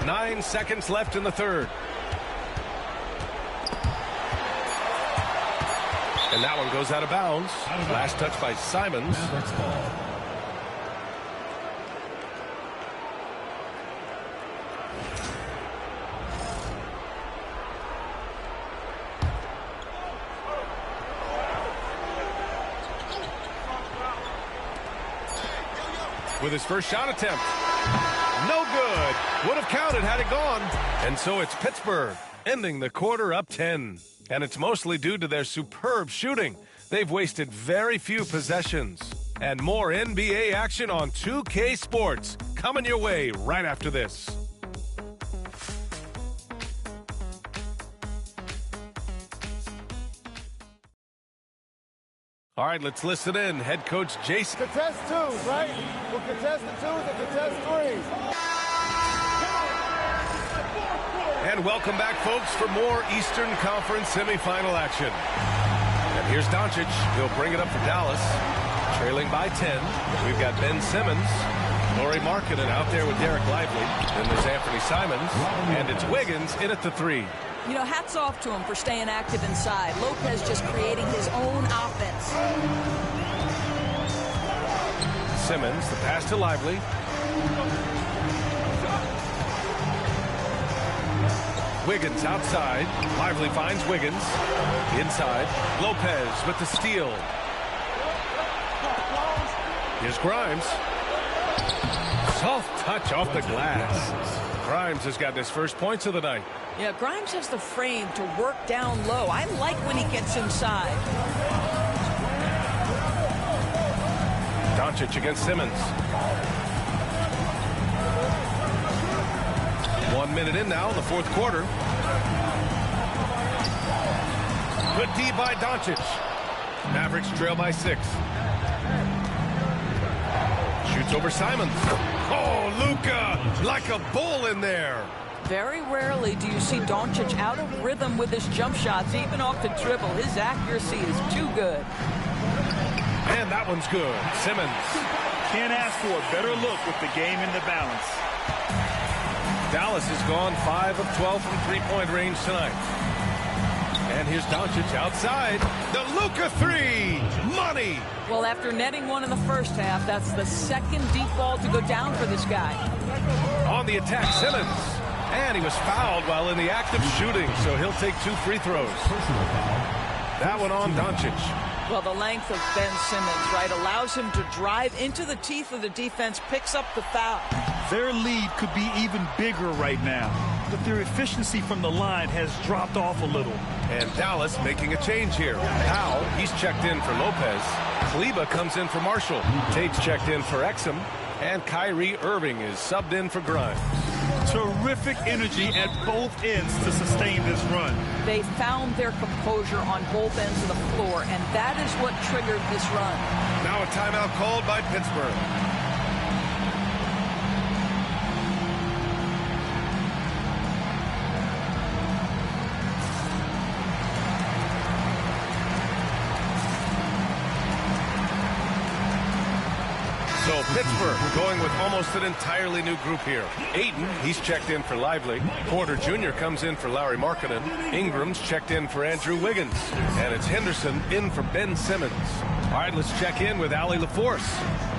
Nine seconds left in the third. And that one goes out of bounds. Last touch by Simons. With his first shot attempt. No good. Would have counted had it gone. And so it's Pittsburgh ending the quarter up 10. And it's mostly due to their superb shooting. They've wasted very few possessions. And more NBA action on 2K Sports coming your way right after this. All right, let's listen in. Head coach Jason. Contest twos, right? We'll contest the twos and contest threes. And welcome back, folks, for more Eastern Conference semifinal action. And here's Doncic. He'll bring it up for Dallas. Trailing by 10. We've got Ben Simmons. Lauri Markkanen out there with Derek Lively. Then there's Anthony Simons. And it's Wiggins in at the 3. You know, hats off to him for staying active inside. Lopez just creating his own offense. Simmons, the pass to Lively. Wiggins outside. Lively finds Wiggins. Inside. Lopez with the steal. Here's Grimes. Soft touch off the glass. Grimes has gotten his first points of the night. Yeah, Grimes has the frame to work down low. I like when he gets inside. Doncic against Simmons. 1 minute in now in the fourth quarter. Good D by Doncic. Mavericks trail by 6. Shoots over Simons. Oh, Luka, like a bull in there. Very rarely do you see Doncic out of rhythm with his jump shots, even off the dribble. His accuracy is too good. And that one's good. Simmons. Can't ask for a better look with the game in the balance. Dallas has gone 5 of 12 from three-point range tonight. And here's Doncic outside. The Luka 3. Money. Well, after netting one in the first half, that's the second deep ball to go down for this guy. On the attack, Simmons. And he was fouled while in the act of shooting, so he'll take 2 free throws. That one on Doncic. Well, the length of Ben Simmons, right, allows him to drive into the teeth of the defense, picks up the foul. Their lead could be even bigger right now, but their efficiency from the line has dropped off a little. And Dallas making a change here. Powell, he's checked in for Lopez. Kleber comes in for Marshall. Tate's checked in for Exum. And Kyrie Irving is subbed in for Grimes. Terrific energy at both ends to sustain this run. They found their composure on both ends of the floor, and that is what triggered this run. Now a timeout called by Pittsburgh. So Pittsburgh going with almost an entirely new group here. Ayton, he's checked in for Lively. Porter Jr. comes in for Lauri Markkanen. Ingram's checked in for Andrew Wiggins. And it's Henderson in for Ben Simmons. All right, let's check in with Allie LaForce.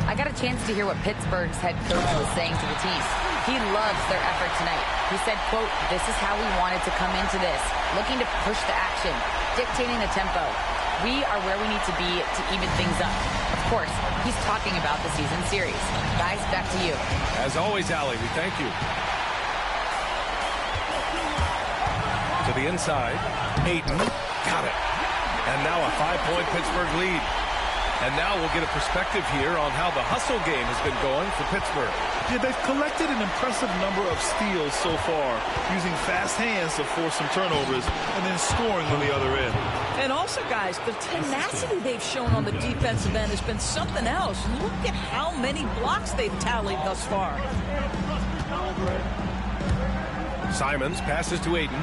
I got a chance to hear what Pittsburgh's head coach was saying to the team. He loves their effort tonight. He said, quote, "This is how we wanted to come into this, looking to push the action, dictating the tempo. We are where we need to be to even things up." Of course, he's talking about the season series. Guys, back to you. As always, Allie, we thank you. To the inside, Ayton, got it. And now a 5-point Pittsburgh lead. And now we'll get a perspective here on how the hustle game has been going for Pittsburgh. Yeah, they've collected an impressive number of steals so far, using fast hands to force some turnovers and then scoring on the other end. And also, guys, the tenacity they've shown on the defensive end has been something else. Look at how many blocks they've tallied thus far. Simons passes to Ayton.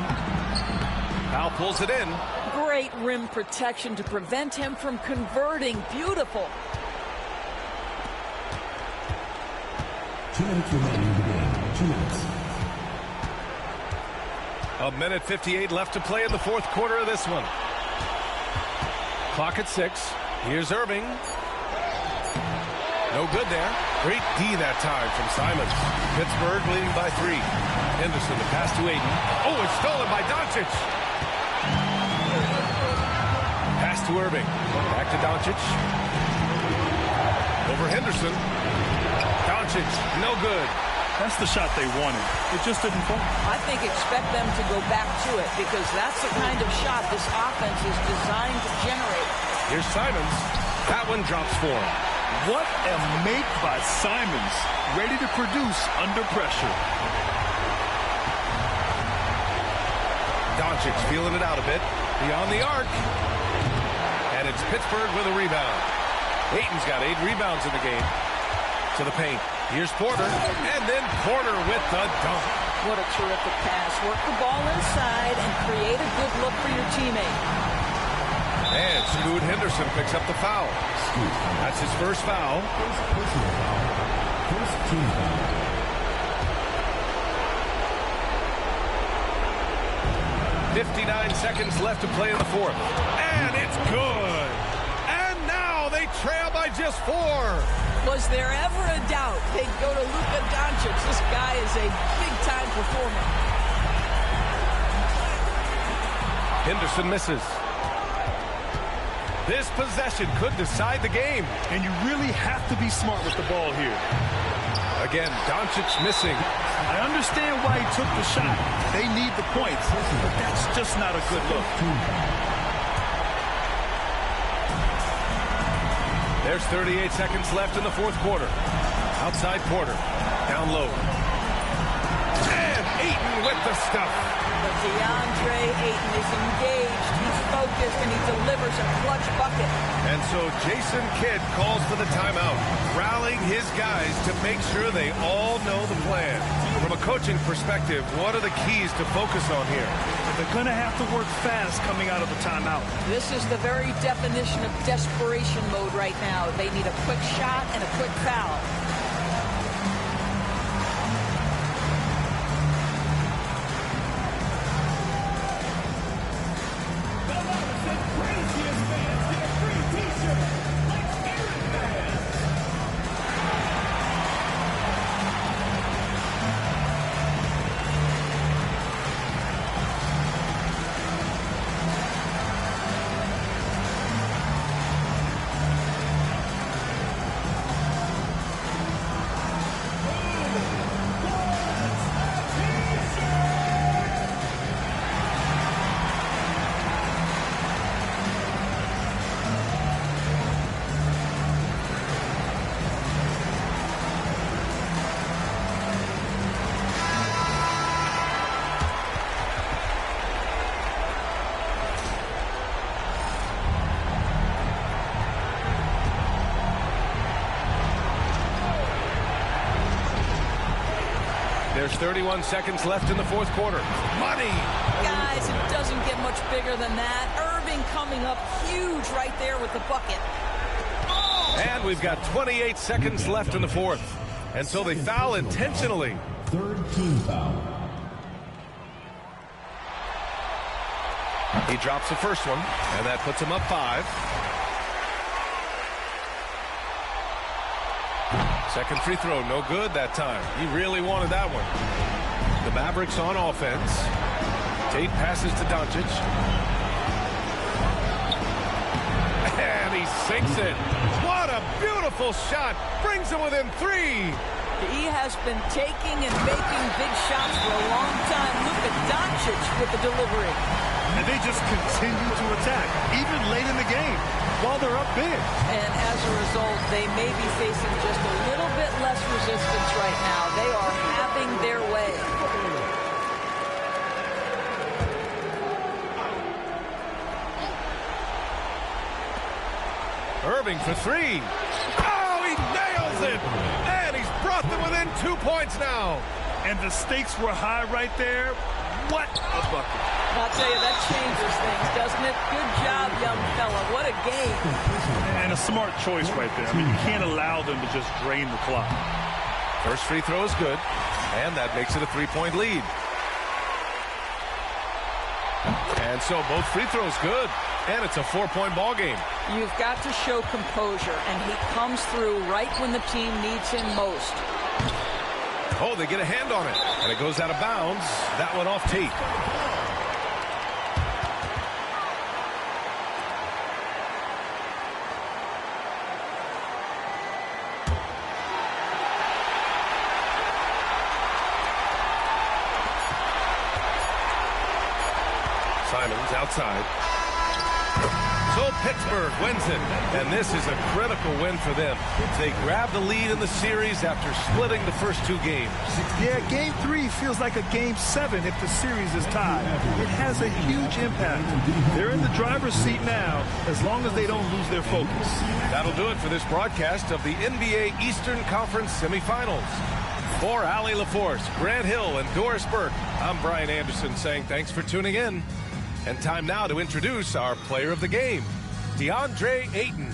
Powell pulls it in. Great rim protection to prevent him from converting. Beautiful. 2 minutes remaining in the game. 2 minutes. A minute 58 left to play in the fourth quarter of this one. Clock at 6. Here's Irving. No good there. Great D that time from Simons. Pittsburgh leading by 3. Henderson, the pass to Ayton. Oh, it's stolen by Doncic. Pass to Irving. Back to Doncic. Over Henderson. Doncic, no good. That's the shot they wanted. It just didn't fall. I think expect them to go back to it because that's the kind of shot this offense is designed to generate. Here's Simons. That one drops for him. What a make by Simons. Ready to produce under pressure. Doncic feeling it out a bit. Beyond the arc. And And it's Pittsburgh with a rebound. Ayton's got 8 rebounds in the game. To the paint. Here's Porter. And then Porter with the dunk. What a terrific pass. Work the ball inside and create a good look for your teammate. And Scoot Henderson picks up the foul. That's his first foul. First team foul. 59 seconds left to play in the fourth. And it's good. And now they trail by just 4. Was there ever a doubt they'd go to Luka Doncic? This guy is a big-time performer. Henderson misses. This possession could decide the game. And you really have to be smart with the ball here. Again, Doncic missing. I understand why he took the shot. They need the points, but that's just not a good look. There's 38 seconds left in the fourth quarter. Outside Porter. Down low. And Ayton with the stuff. But DeAndre Ayton is engaged, he's focused, and he delivers a clutch bucket. And so Jason Kidd calls for the timeout, rallying his guys to make sure they all know the plan. From a coaching perspective, what are the keys to focus on here? They're going to have to work fast coming out of the timeout. This is the very definition of desperation mode right now. They need a quick shot and a quick foul. There's 31 seconds left in the fourth quarter. Money! Guys, it doesn't get much bigger than that. Irving coming up huge right there with the bucket. And we've got 28 seconds left in the fourth. And so they foul intentionally. Third team foul. He drops the first one, and that puts him up 5. Second free throw, no good that time. He really wanted that one. The Mavericks on offense. Tate passes to Doncic. And he sinks it. What a beautiful shot. Brings him within 3. He has been taking and making big shots for a long time. Luka Doncic with the delivery. And they just continue to attack, even late in the game, while they're up big. And as a result, they may be facing just a little bit less resistance right now. They are having their way. Irving for 3. Oh, he nails it! And he's brought them within 2 points now. And the stakes were high right there. What a bucket. I'll tell you, that changes things, doesn't it? Good job, young fella. What a game. And a smart choice right there. I mean, you can't allow them to just drain the clock. First free throw is good, and that makes it a 3-point lead. And so both free throws good, and it's a 4-point ball game. You've got to show composure, and he comes through right when the team needs him most. Oh, they get a hand on it, and it goes out of bounds. That one off Tate. Simons outside. So So Pittsburgh wins it, and this is a critical win for them. They grab the lead in the series after splitting the first two games. Yeah, Game 3 feels like a Game 7 if the series is tied. It has a huge impact. They're in the driver's seat now, as long as they don't lose their focus. That'll do it for this broadcast of the NBA Eastern Conference semifinals. For Allie LaForce, Grant Hill, and Doris Burke, I'm Brian Anderson saying thanks for tuning in. And time now to introduce our player of the game, DeAndre Ayton.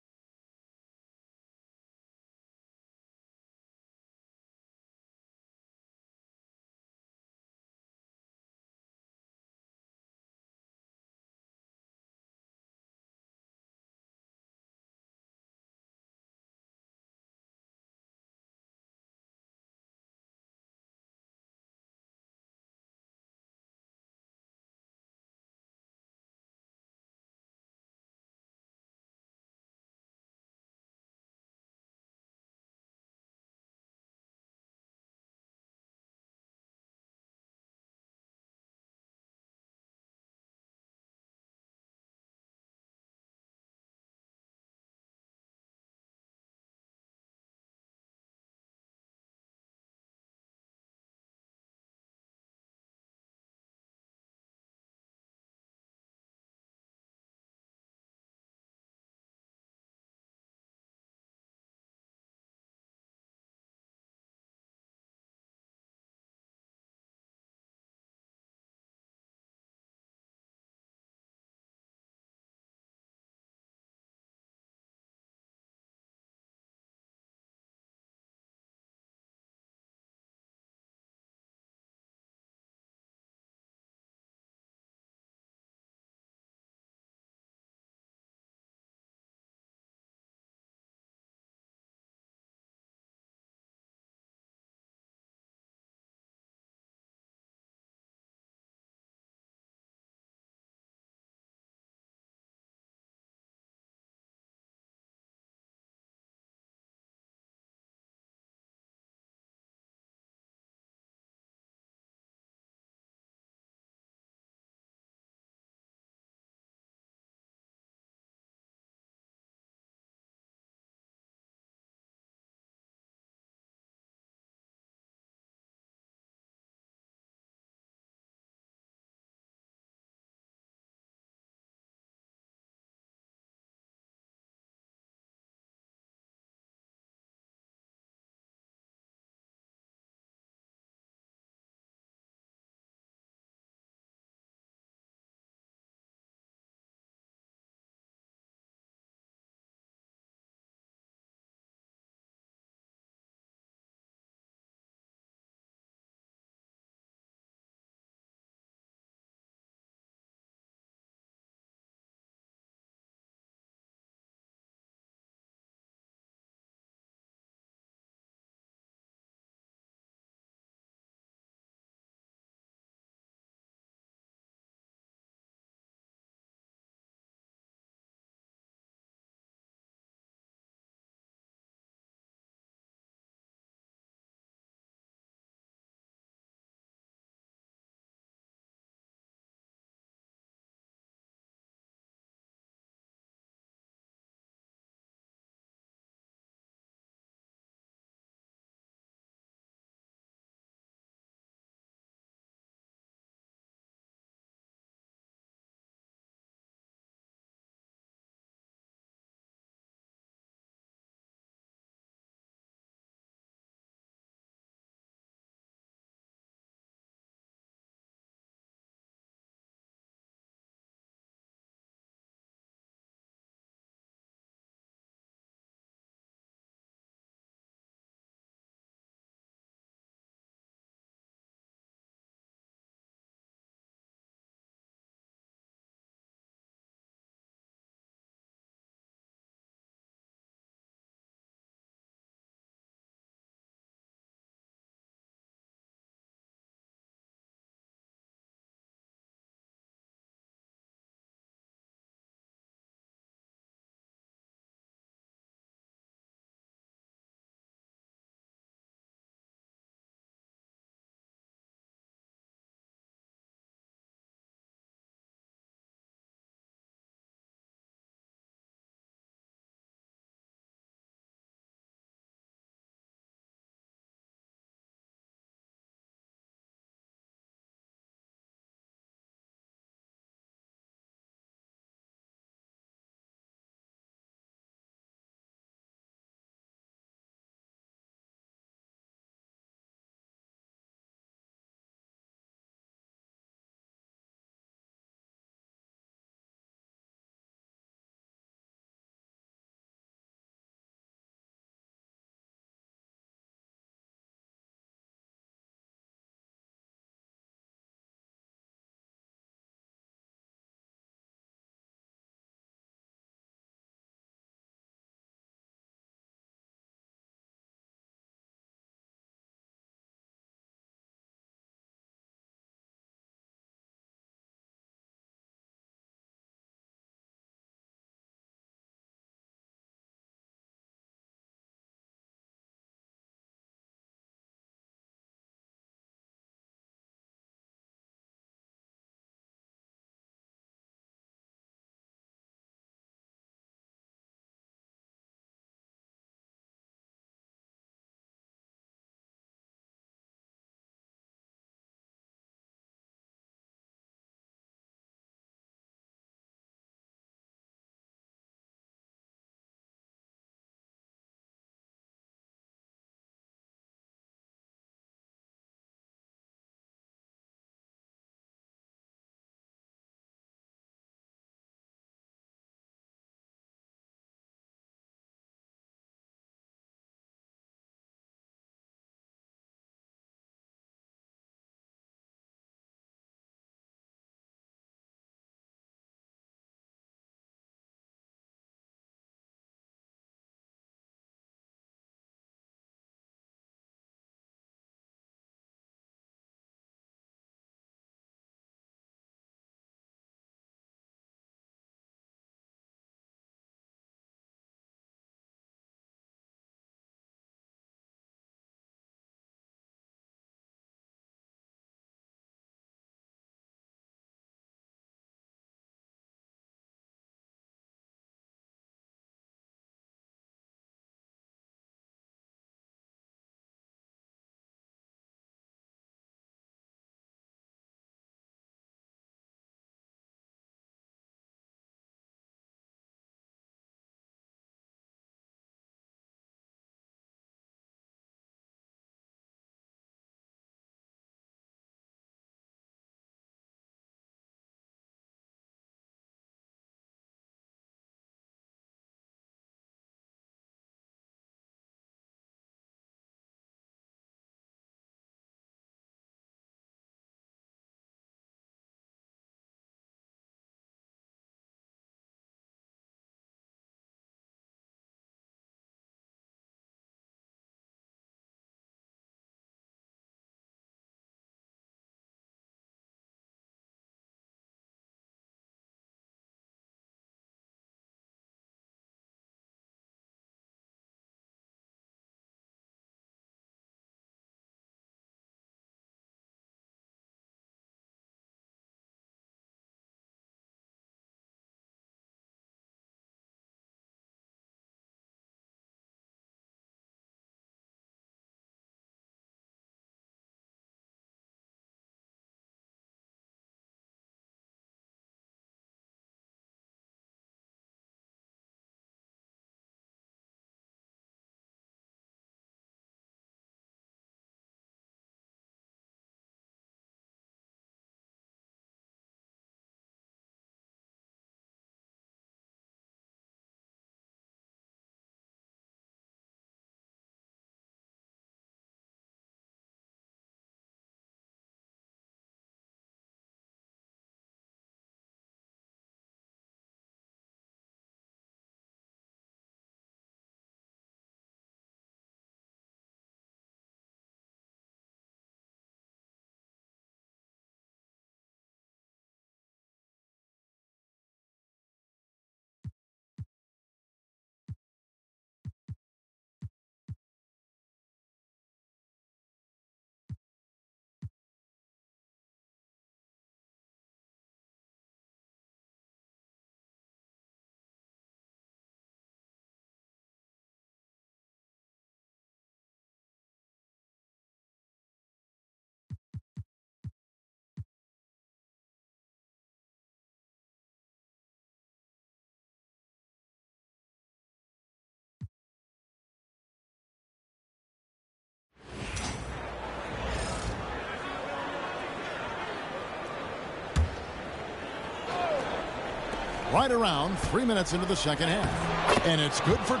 right around 3 minutes into the second half. And it's good for...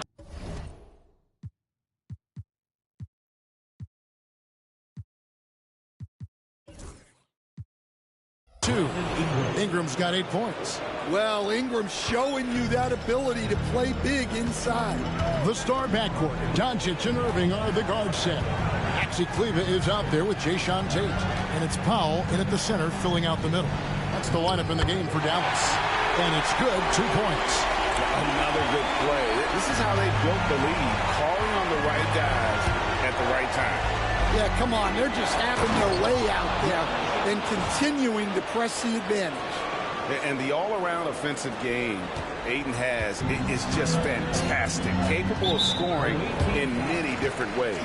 two. Ingram's got 8 points. Well, Ingram's showing you that ability to play big inside. The star backcourt, Doncic and Irving are the guard set. Maxi Kleber is out there with Jayshawn Tate. And it's Powell in at the center, filling out the middle. That's the lineup in the game for Dallas. And it's good, 2 points. Another good play. This is how they built the lead, calling on the right guys at the right time. Yeah, come on. They're just having their way out there and continuing to press the advantage. And the all-around offensive game Ayton has is just fantastic, capable of scoring in many different ways.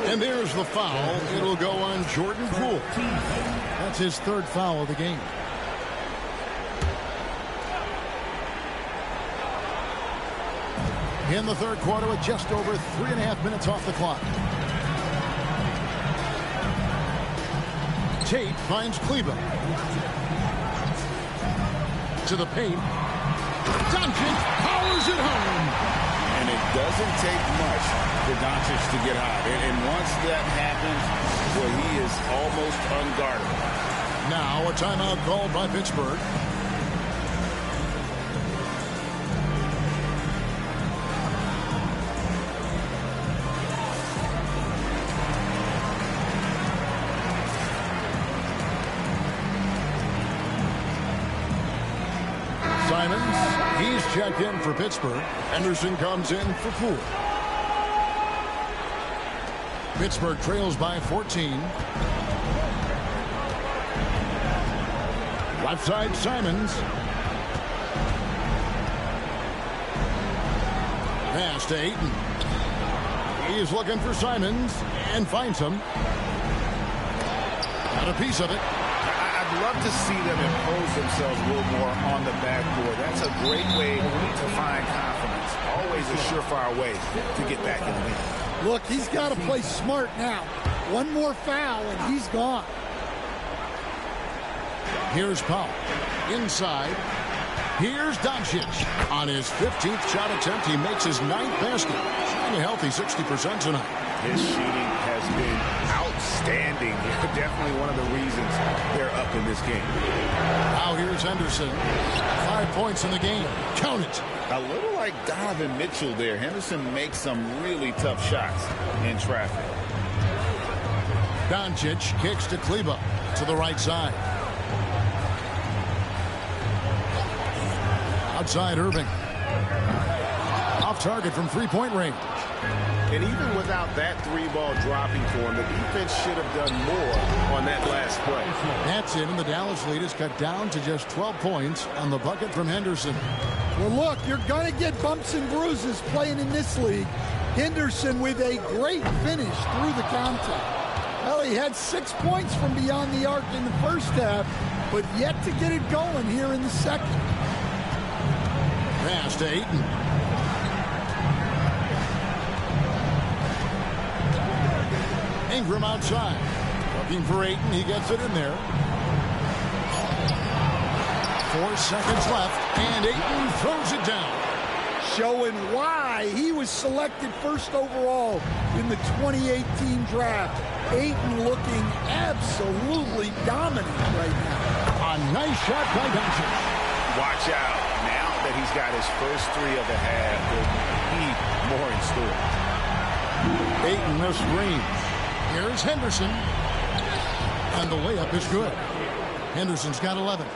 And there's the foul. It'll go on Jordan Poole. That's his 3rd foul of the game. In the 3rd quarter with just over 3.5 minutes off the clock. Tate finds Kleber. To the paint. Doncic powers it home. And it doesn't take much for Doncic to get hot. And once that happens, well, he is almost unguardable. Now a timeout called by Pittsburgh. He's checked in for Pittsburgh. Henderson comes in for Poole. Pittsburgh trails by 14. Left side, Simons. Pass to Ayton. He's looking for Simons and finds him. Got a piece of it. I'd love to see them impose themselves a little more on the backboard. That's a great way to find confidence. Always a surefire way to get back in the game. Look, he's got to play smart now. One more foul and he's gone. Here's Powell. Inside. Here's Doncic. On his 15th shot attempt, he makes his 9th basket. Shooting a healthy 60% tonight. His shooting has been outstanding. Definitely one of the reasons they're up in this game. Now here's Henderson. 5 points in the game. Count it. A little like Donovan Mitchell there. Henderson makes some really tough shots in traffic. Doncic kicks to Kleber to the right side. Outside Irving. Off target from 3-point range. And even without that 3-ball dropping for him, the defense should have done more on that last play. That's it, and the Dallas lead is cut down to just 12 points on the bucket from Henderson. Well, look, you're going to get bumps and bruises playing in this league. Henderson with a great finish through the contact. Well, he had 6 points from beyond the arc in the first half, but yet to get it going here in the second. Pass to Ayton. Ingram outside. Looking for Ayton. He gets it in there. 4 seconds left, and Ayton throws it down. Showing why he was selected first overall in the 2018 draft. Ayton looking absolutely dominant right now. A nice shot by Doncic. Watch out. Now that he's got his first 3 of the half, there'll be more in store. Ayton the screen. Here's Henderson. And the layup is good. Henderson's got 11.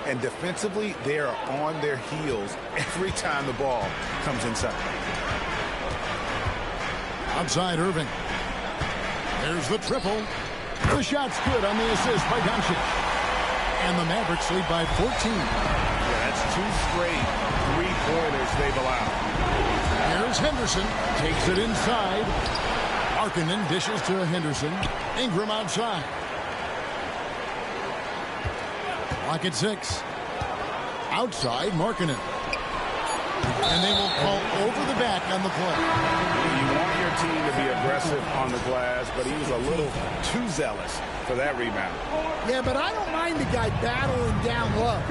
And defensively, they are on their heels every time the ball comes inside. Outside Irving. There's the triple. The shot's good on the assist by Doncic. And the Mavericks lead by 14. Yeah, that's 2 straight 3-pointers they've allowed. Here's Henderson. Takes it inside. Markkanen dishes to Henderson. Ingram outside. Clock at 6. Outside, Markkanen. And they will call over the back on the play. You want your team to be aggressive on the glass, but he was a little too zealous for that rebound. Yeah, but I don't mind the guy battling down low.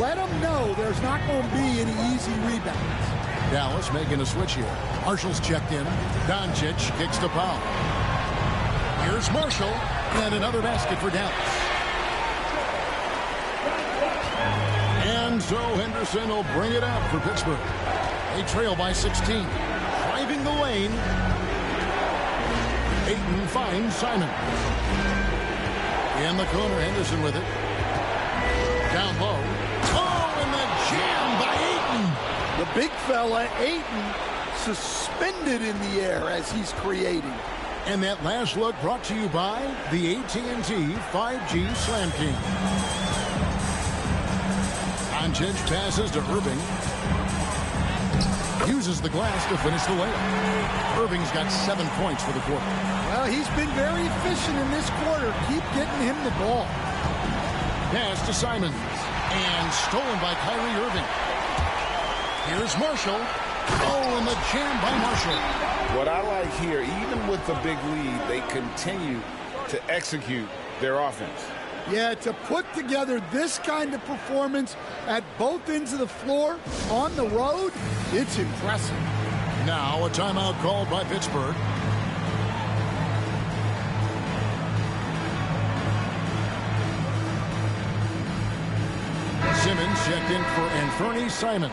Let him know there's not going to be any easy rebounds. Dallas making a switch here. Marshall's checked in. Doncic kicks to Powell. Here's Marshall, and another basket for Dallas. And so Henderson will bring it out for Pittsburgh. They trail by 16. Driving the lane. Ayton finds Simon. In the corner, Henderson with it. Down low. Oh, and the jam by Ayton. The big fella, Ayton, suspended in the air as he's creating. And that last look brought to you by the AT&T 5G Slam King. Doncic passes to Irving. Uses the glass to finish the layup. Irving's got 7 points for the quarter. Well, he's been very efficient in this quarter. Keep getting him the ball. Pass to Simons. And stolen by Kyrie Irving. Here's Marshall. Oh, and the jam by Marshall. What I like here, even with the big lead, they continue to execute their offense. Yeah, to put together this kind of performance at both ends of the floor on the road, it's impressive. Now a timeout called by Pittsburgh. Simmons checked in for Anthony Simons.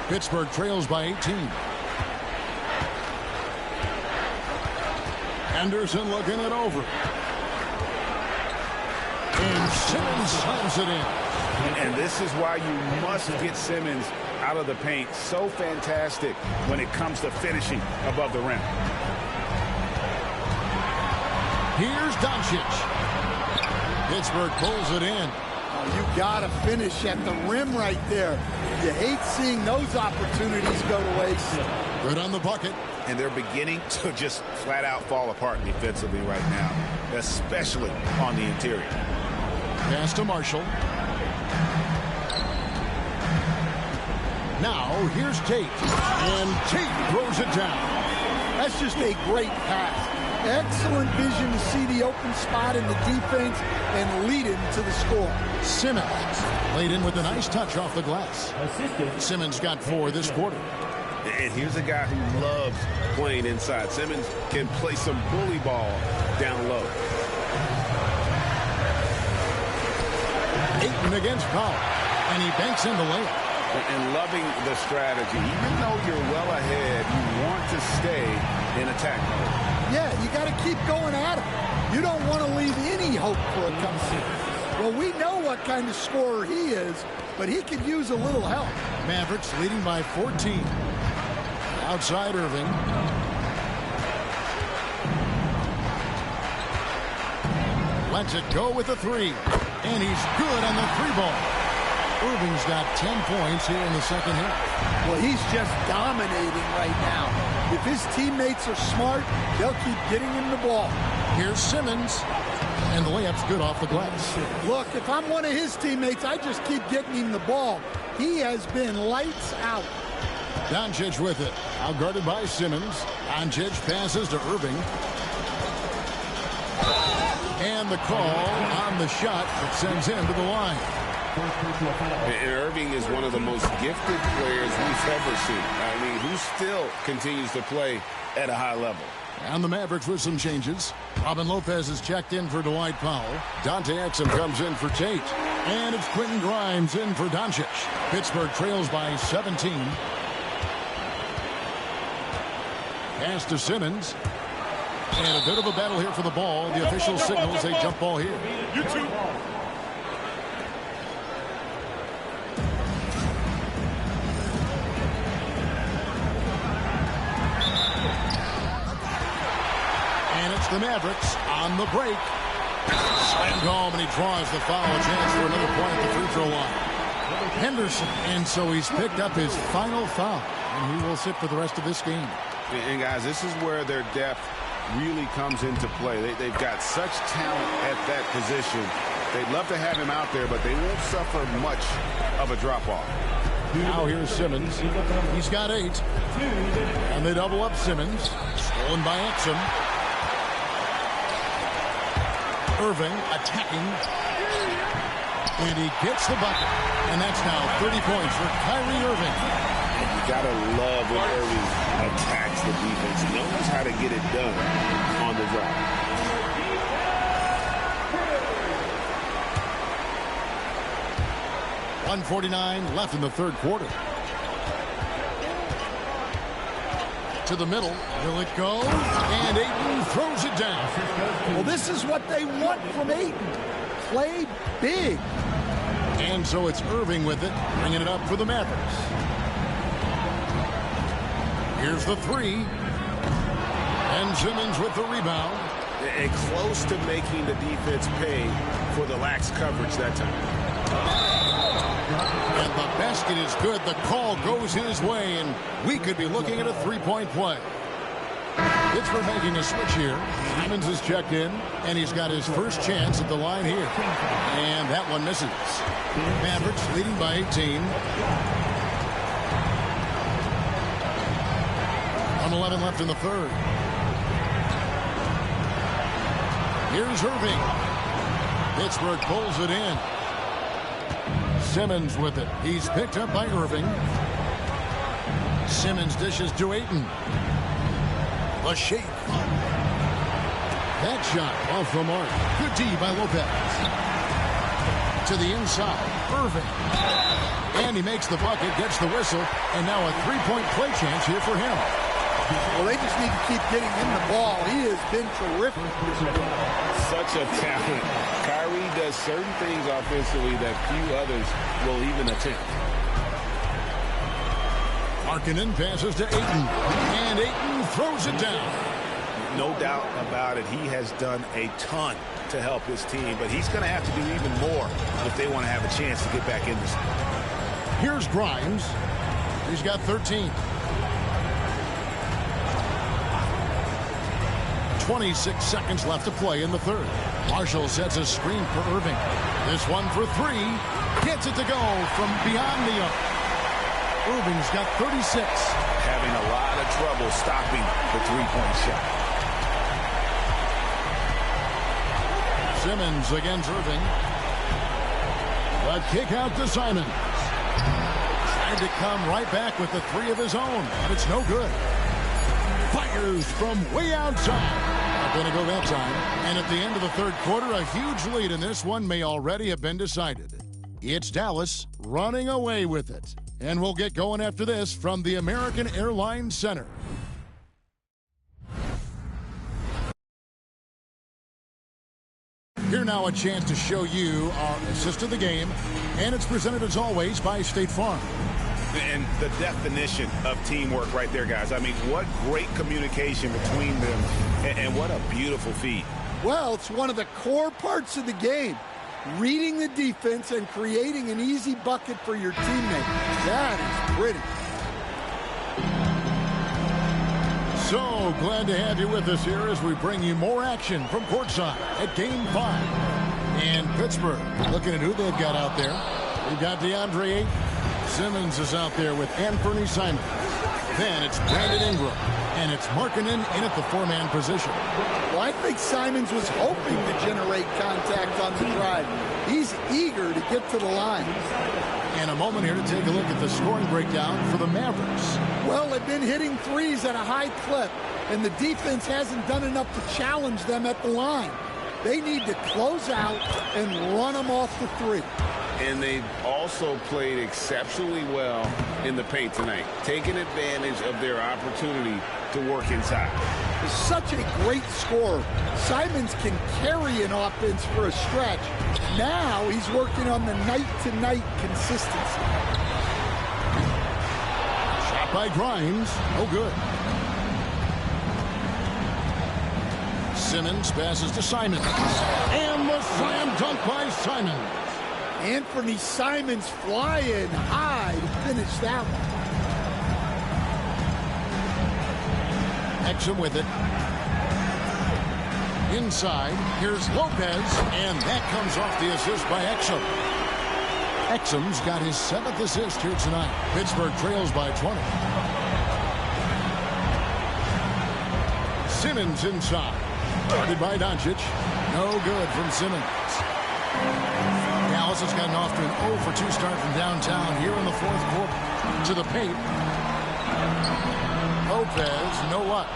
Pittsburgh trails by 18. Anderson looking it over. And Simmons slams it in. And this is why you must get Simmons out of the paint. So fantastic when it comes to finishing above the rim. Here's Doncic. Pittsburgh pulls it in. You got to finish at the rim right there. You hate seeing those opportunities go to waste. Good on the bucket. And they're beginning to just flat out fall apart defensively right now, especially on the interior. Pass to Marshall. Now here's Tate. And Tate throws it down. That's just a great pass. Excellent vision to see the open spot in the defense and lead him to the score. Simmons laid in with a nice touch off the glass. Simmons got 4 this quarter. And here's a guy who loves playing inside. Simmons can play some bully ball down low. Ayton against Powell. And he banks in the layup. And loving the strategy. Even though you're well ahead, you want to stay in attack mode. Yeah, you got to keep going at him. You don't want to leave any hope for a comeback. Well, we know what kind of scorer he is, but he could use a little help. Mavericks leading by 14. Outside Irving. Lets it go with the 3. And he's good on the 3-ball. Irving's got 10 points here in the second half. Well, he's just dominating right now. If his teammates are smart, they'll keep getting him the ball. Here's Simmons. And the layup's good off the glass. Look, if I'm one of his teammates, I just keep getting him the ball. He has been lights out. Doncic with it. Outguarded by Simmons. Doncic passes to Irving. And the call on the shot that sends him to the line. And Irving is one of the most gifted players we've ever seen. I mean, who still continues to play at a high level. And the Mavericks with some changes. Robin Lopez is checked in for Dwight Powell. Dante Exum comes in for Tate. And it's Quentin Grimes in for Doncic. Pittsburgh trails by 17. Pass to Simmons. And a bit of a battle here for the ball. The official signals a jump ball here. You two. And it's the Mavericks on the break. Slammed home, and he draws the foul. A chance for another point at the free throw line. Henderson. And so he's picked up his final foul. And he will sit for the rest of this game. And guys, this is where their depth really comes into play. They've got such talent at that position. They'd love to have him out there, but they won't suffer much of a drop-off. Now here's Simmons. He's got 8. And they double up Simmons. Stolen by Exum. Irving attacking. And he gets the bucket. And that's now 30 points for Kyrie Irving. You got to love when Irving attacks the defense. He knows how to get it done on the drive. .149 left in the third quarter. To the middle. Will it go? And Ayton throws it down. Well, this is what they want from Ayton. Play big. And so it's Irving with it, bringing it up for the Mavericks. Here's the 3. And Simmons with the rebound. And close to making the defense pay for the lax coverage that time. And the basket is good. The call goes his way, and we could be looking at a 3-point play. Pittsburgh making a switch here. Simons is checked in, and he's got his first chance at the line here. And that one misses. Mavericks leading by 18. 1:11 left in the third. Here's Irving. Pittsburgh pulls it in. Simmons with it. He's picked up by Irving. Simmons dishes to Ayton. The shake. That shot off the mark. Good D by Lopez. To the inside. Irving. And he makes the bucket, gets the whistle, and now a 3-point play chance here for him. Well, they just need to keep getting him the ball. He has been terrific. Such a talent. Kyrie does certain things offensively that few others will even attempt. Markkanen passes to Ayton. And Ayton throws it down. No doubt about it. He has done a ton to help his team, but he's going to have to do even more if they want to have a chance to get back in this. Here's Grimes. He's got 13. 26 seconds left to play in the third. Marshall sets a screen for Irving. This one for 3. Gets it to go from beyond the arc. Irving's got 36. Having a lot of trouble stopping the 3-point shot. Simmons against Irving. The kick out to Simons. Trying to come right back with the 3 of his own, but it's no good. Fires from way outside. Not going to go that time. And at the end of the third quarter, a huge lead in this one may already have been decided. It's Dallas running away with it. And we'll get going after this from the American Airlines Center. Here now a chance to show you our assist of the game. And it's presented as always by State Farm. And the definition of teamwork right there, guys. I mean, what great communication between them, and what a beautiful feat. Well, it's one of the core parts of the game. Reading the defense and creating an easy bucket for your teammate. That is pretty. So glad to have you with us here as we bring you more action from courtside at Game 5. And Pittsburgh looking at who they've got out there. We've got DeAndre Ayton. Simmons is out there with Anthony Simons. Then it's Brandon Ingram. And it's Markkanen in at the 4-man position. Well, I think Simons was hoping to generate contact on the drive. He's eager to get to the line. And a moment here to take a look at the scoring breakdown for the Mavericks. Well, they've been hitting threes at a high clip, and the defense hasn't done enough to challenge them at the line. They need to close out and run them off the 3. And they've also played exceptionally well in the paint tonight, taking advantage of their opportunity to work inside. Such a great scorer. Simons can carry an offense for a stretch. Now he's working on the night-to-night consistency. Shot by Grimes. No good. Simmons passes to Simons. And the slam dunk by Simons. Anthony Simons flying high to finish that one. Exum with it. Inside, here's Lopez, and that comes off the assist by Exum. Exum's got his 7th assist here tonight. Pittsburgh trails by 20. Simmons inside. Guarded by Doncic. No good from Simmons. Dallas has gotten off to an 0 for 2 start from downtown here in the 4th quarter. To the paint. Lopez, no luck.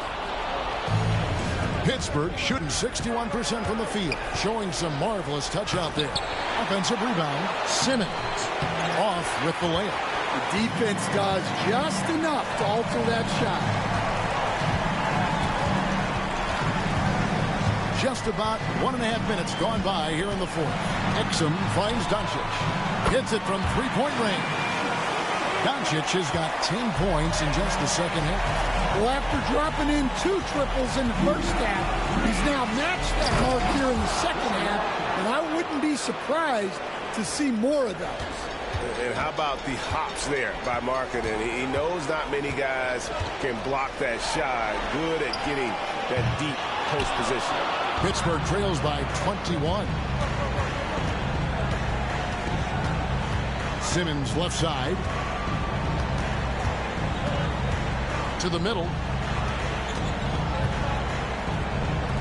Pittsburgh shooting 61% from the field, showing some marvelous touch out there. Offensive rebound, Simmons off with the layup. The defense does just enough to alter that shot. Just about 1.5 minutes gone by here in the 4th. Exum finds Doncic. Hits it from 3-point range. Doncic has got 10 points in just the second half. Well, after dropping in 2 triples in the first half, he's now matched that mark here in the second half, and I wouldn't be surprised to see more of those. And how about the hops there by Markkanen? He knows not many guys can block that shot. Good at getting that deep post position. Pittsburgh trails by 21. Simmons left side. To the middle.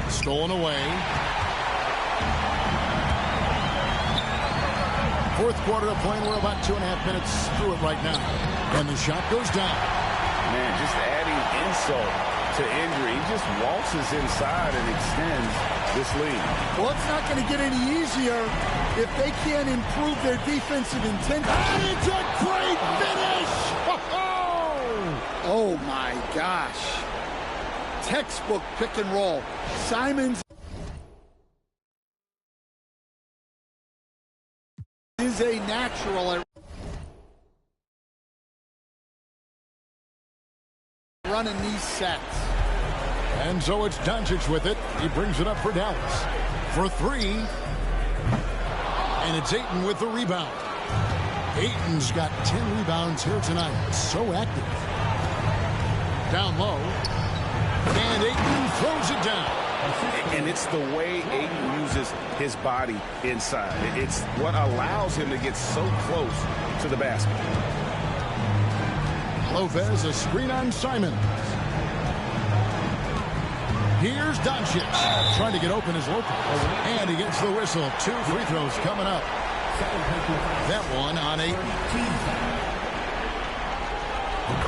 Stolen away. 4th quarter of play. We're about 2.5 minutes through it right now. And the shot goes down. Man, just adding insult to injury. He just waltzes inside and extends this lead. Well, it's not going to get any easier if they can't improve their defensive intent. And it's a great finish! Oh my gosh. Textbook pick and roll. Simons is a natural at running these sets. And so it's Doncic with it. He brings it up for Dallas. For 3. And it's Ayton with the rebound. Ayton's got 10 rebounds here tonight. So active. Down low. And Ayton throws it down. And it's the way Ayton uses his body inside. It's what allows him to get so close to the basket. Lopez, a screen on Simon. Here's Doncic. Trying to get open as Lopez. And he gets the whistle. 2 free throws coming up. That one on Ayton.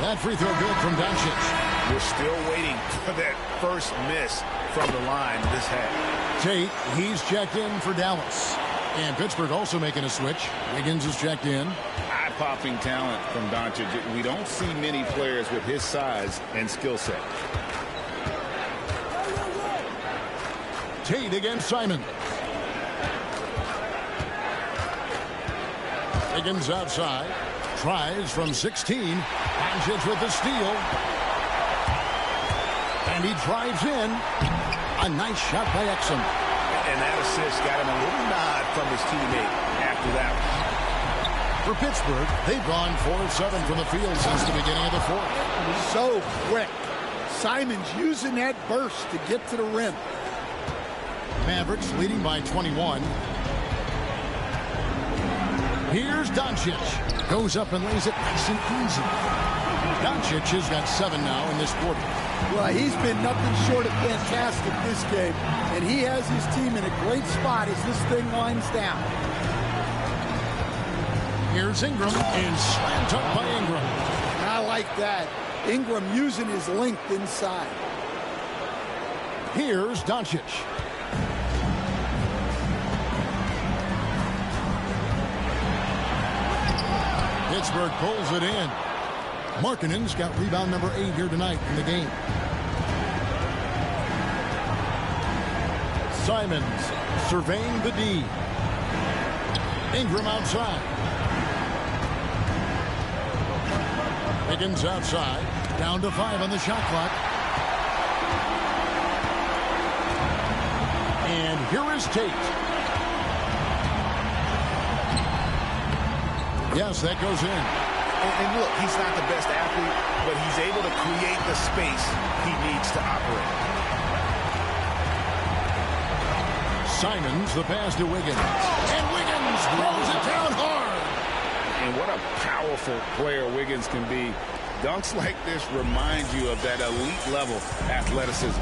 That free throw good from Doncic. We're still waiting for that first miss from the line this half. Tate, he's checked in for Dallas. And Pittsburgh also making a switch. Wiggins is checked in. Eye-popping talent from Doncic. We don't see many players with his size and skill set. Tate against Simon. Wiggins outside. Tries from 16. Doncic with the steal. And he drives in. A nice shot by Exum. And that assist got him a little nod from his teammate after that one. For Pittsburgh, they've gone 4 of 7 from the field since the beginning of the 4th. So quick. Simon's using that burst to get to the rim. Mavericks leading by 21. Here's Doncic. Goes up and lays it nice and easy. Doncic has got 7 now in this quarter. Well, he's been nothing short of fantastic this game, and he has his team in a great spot as this thing winds down. Here's Ingram, and slammed up by Ingram. I like that. Ingram using his length inside. Here's Doncic. Pittsburgh pulls it in. Markkanen's got rebound number 8 here tonight in the game. Simons surveying the D. Ingram outside. Wiggins outside. Down to 5 on the shot clock. And here is Tate. Yes, that goes in. And look, he's not the best athlete, but he's able to create the space he needs to operate. Simons, the pass to Wiggins. And Wiggins throws it down hard. And what a powerful player Wiggins can be. Dunks like this remind you of that elite level athleticism.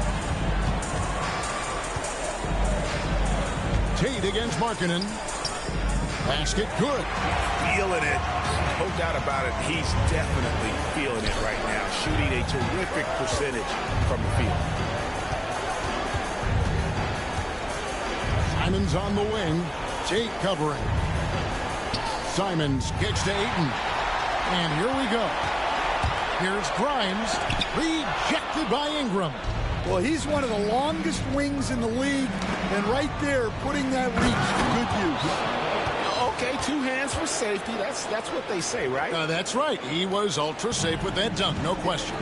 Tate against Markkanen. Basket good. Feeling it. No doubt about it. He's definitely feeling it right now. Shooting a terrific percentage from the field. Simons on the wing. Tate covering. Simons gets to Ayton. And here we go. Here's Grimes. Rejected by Ingram. Well, he's one of the longest wings in the league. And right there, putting that reach to good use. Okay, 2 hands for safety. That's what they say, right? That's right. He was ultra safe with that dunk, no question.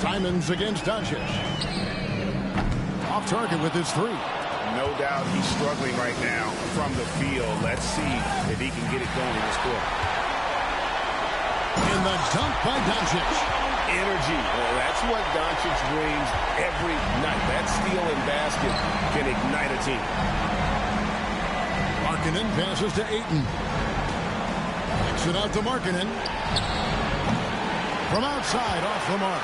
Simons against Doncic. Off target with his 3. No doubt he's struggling right now from the field. Let's see if he can get it going this quarter. In the dunk by Doncic. Energy. Well, that's what Doncic brings every night. That steal and basket can ignite a team. Markkanen passes to Ayton. Kicks it out to Markkanen. From outside, off the mark.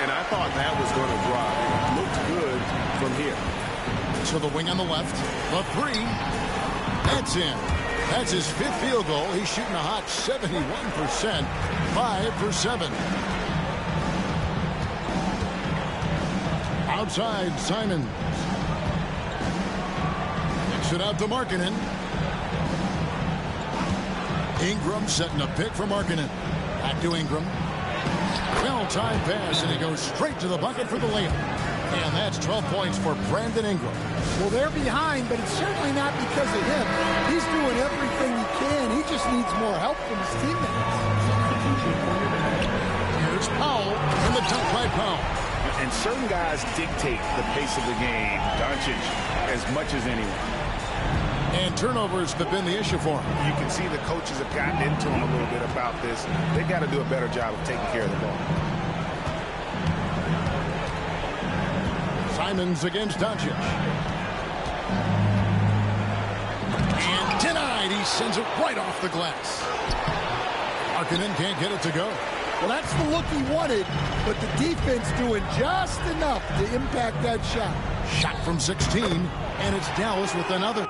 And I thought that was going to drop. It looked good from here. So the wing on the left. The 3. That's in. That's his 5th field goal. He's shooting a hot 71%. 5 for 7. Outside, Simons. Kicks it out to Markkanen. Ingram setting a pick for Markkanen. Back to Ingram. Well-timed pass, and he goes straight to the bucket for the layup. And that's 12 points for Brandon Ingram. Well, they're behind, but it's certainly not because of him. He's doing everything he can. He just needs more help from his teammates. Here's Powell, and the dunk by Powell. And certain guys dictate the pace of the game. Doncic as much as anyone. And turnovers have been the issue for him. You can see the coaches have gotten into him a little bit about this. They've got to do a better job of taking care of the ball. Simons against Doncic. And denied. He sends it right off the glass. Markkanen can't get it to go. Well, that's the look he wanted, but the defense doing just enough to impact that shot. Shot from 16, and it's Dallas with another.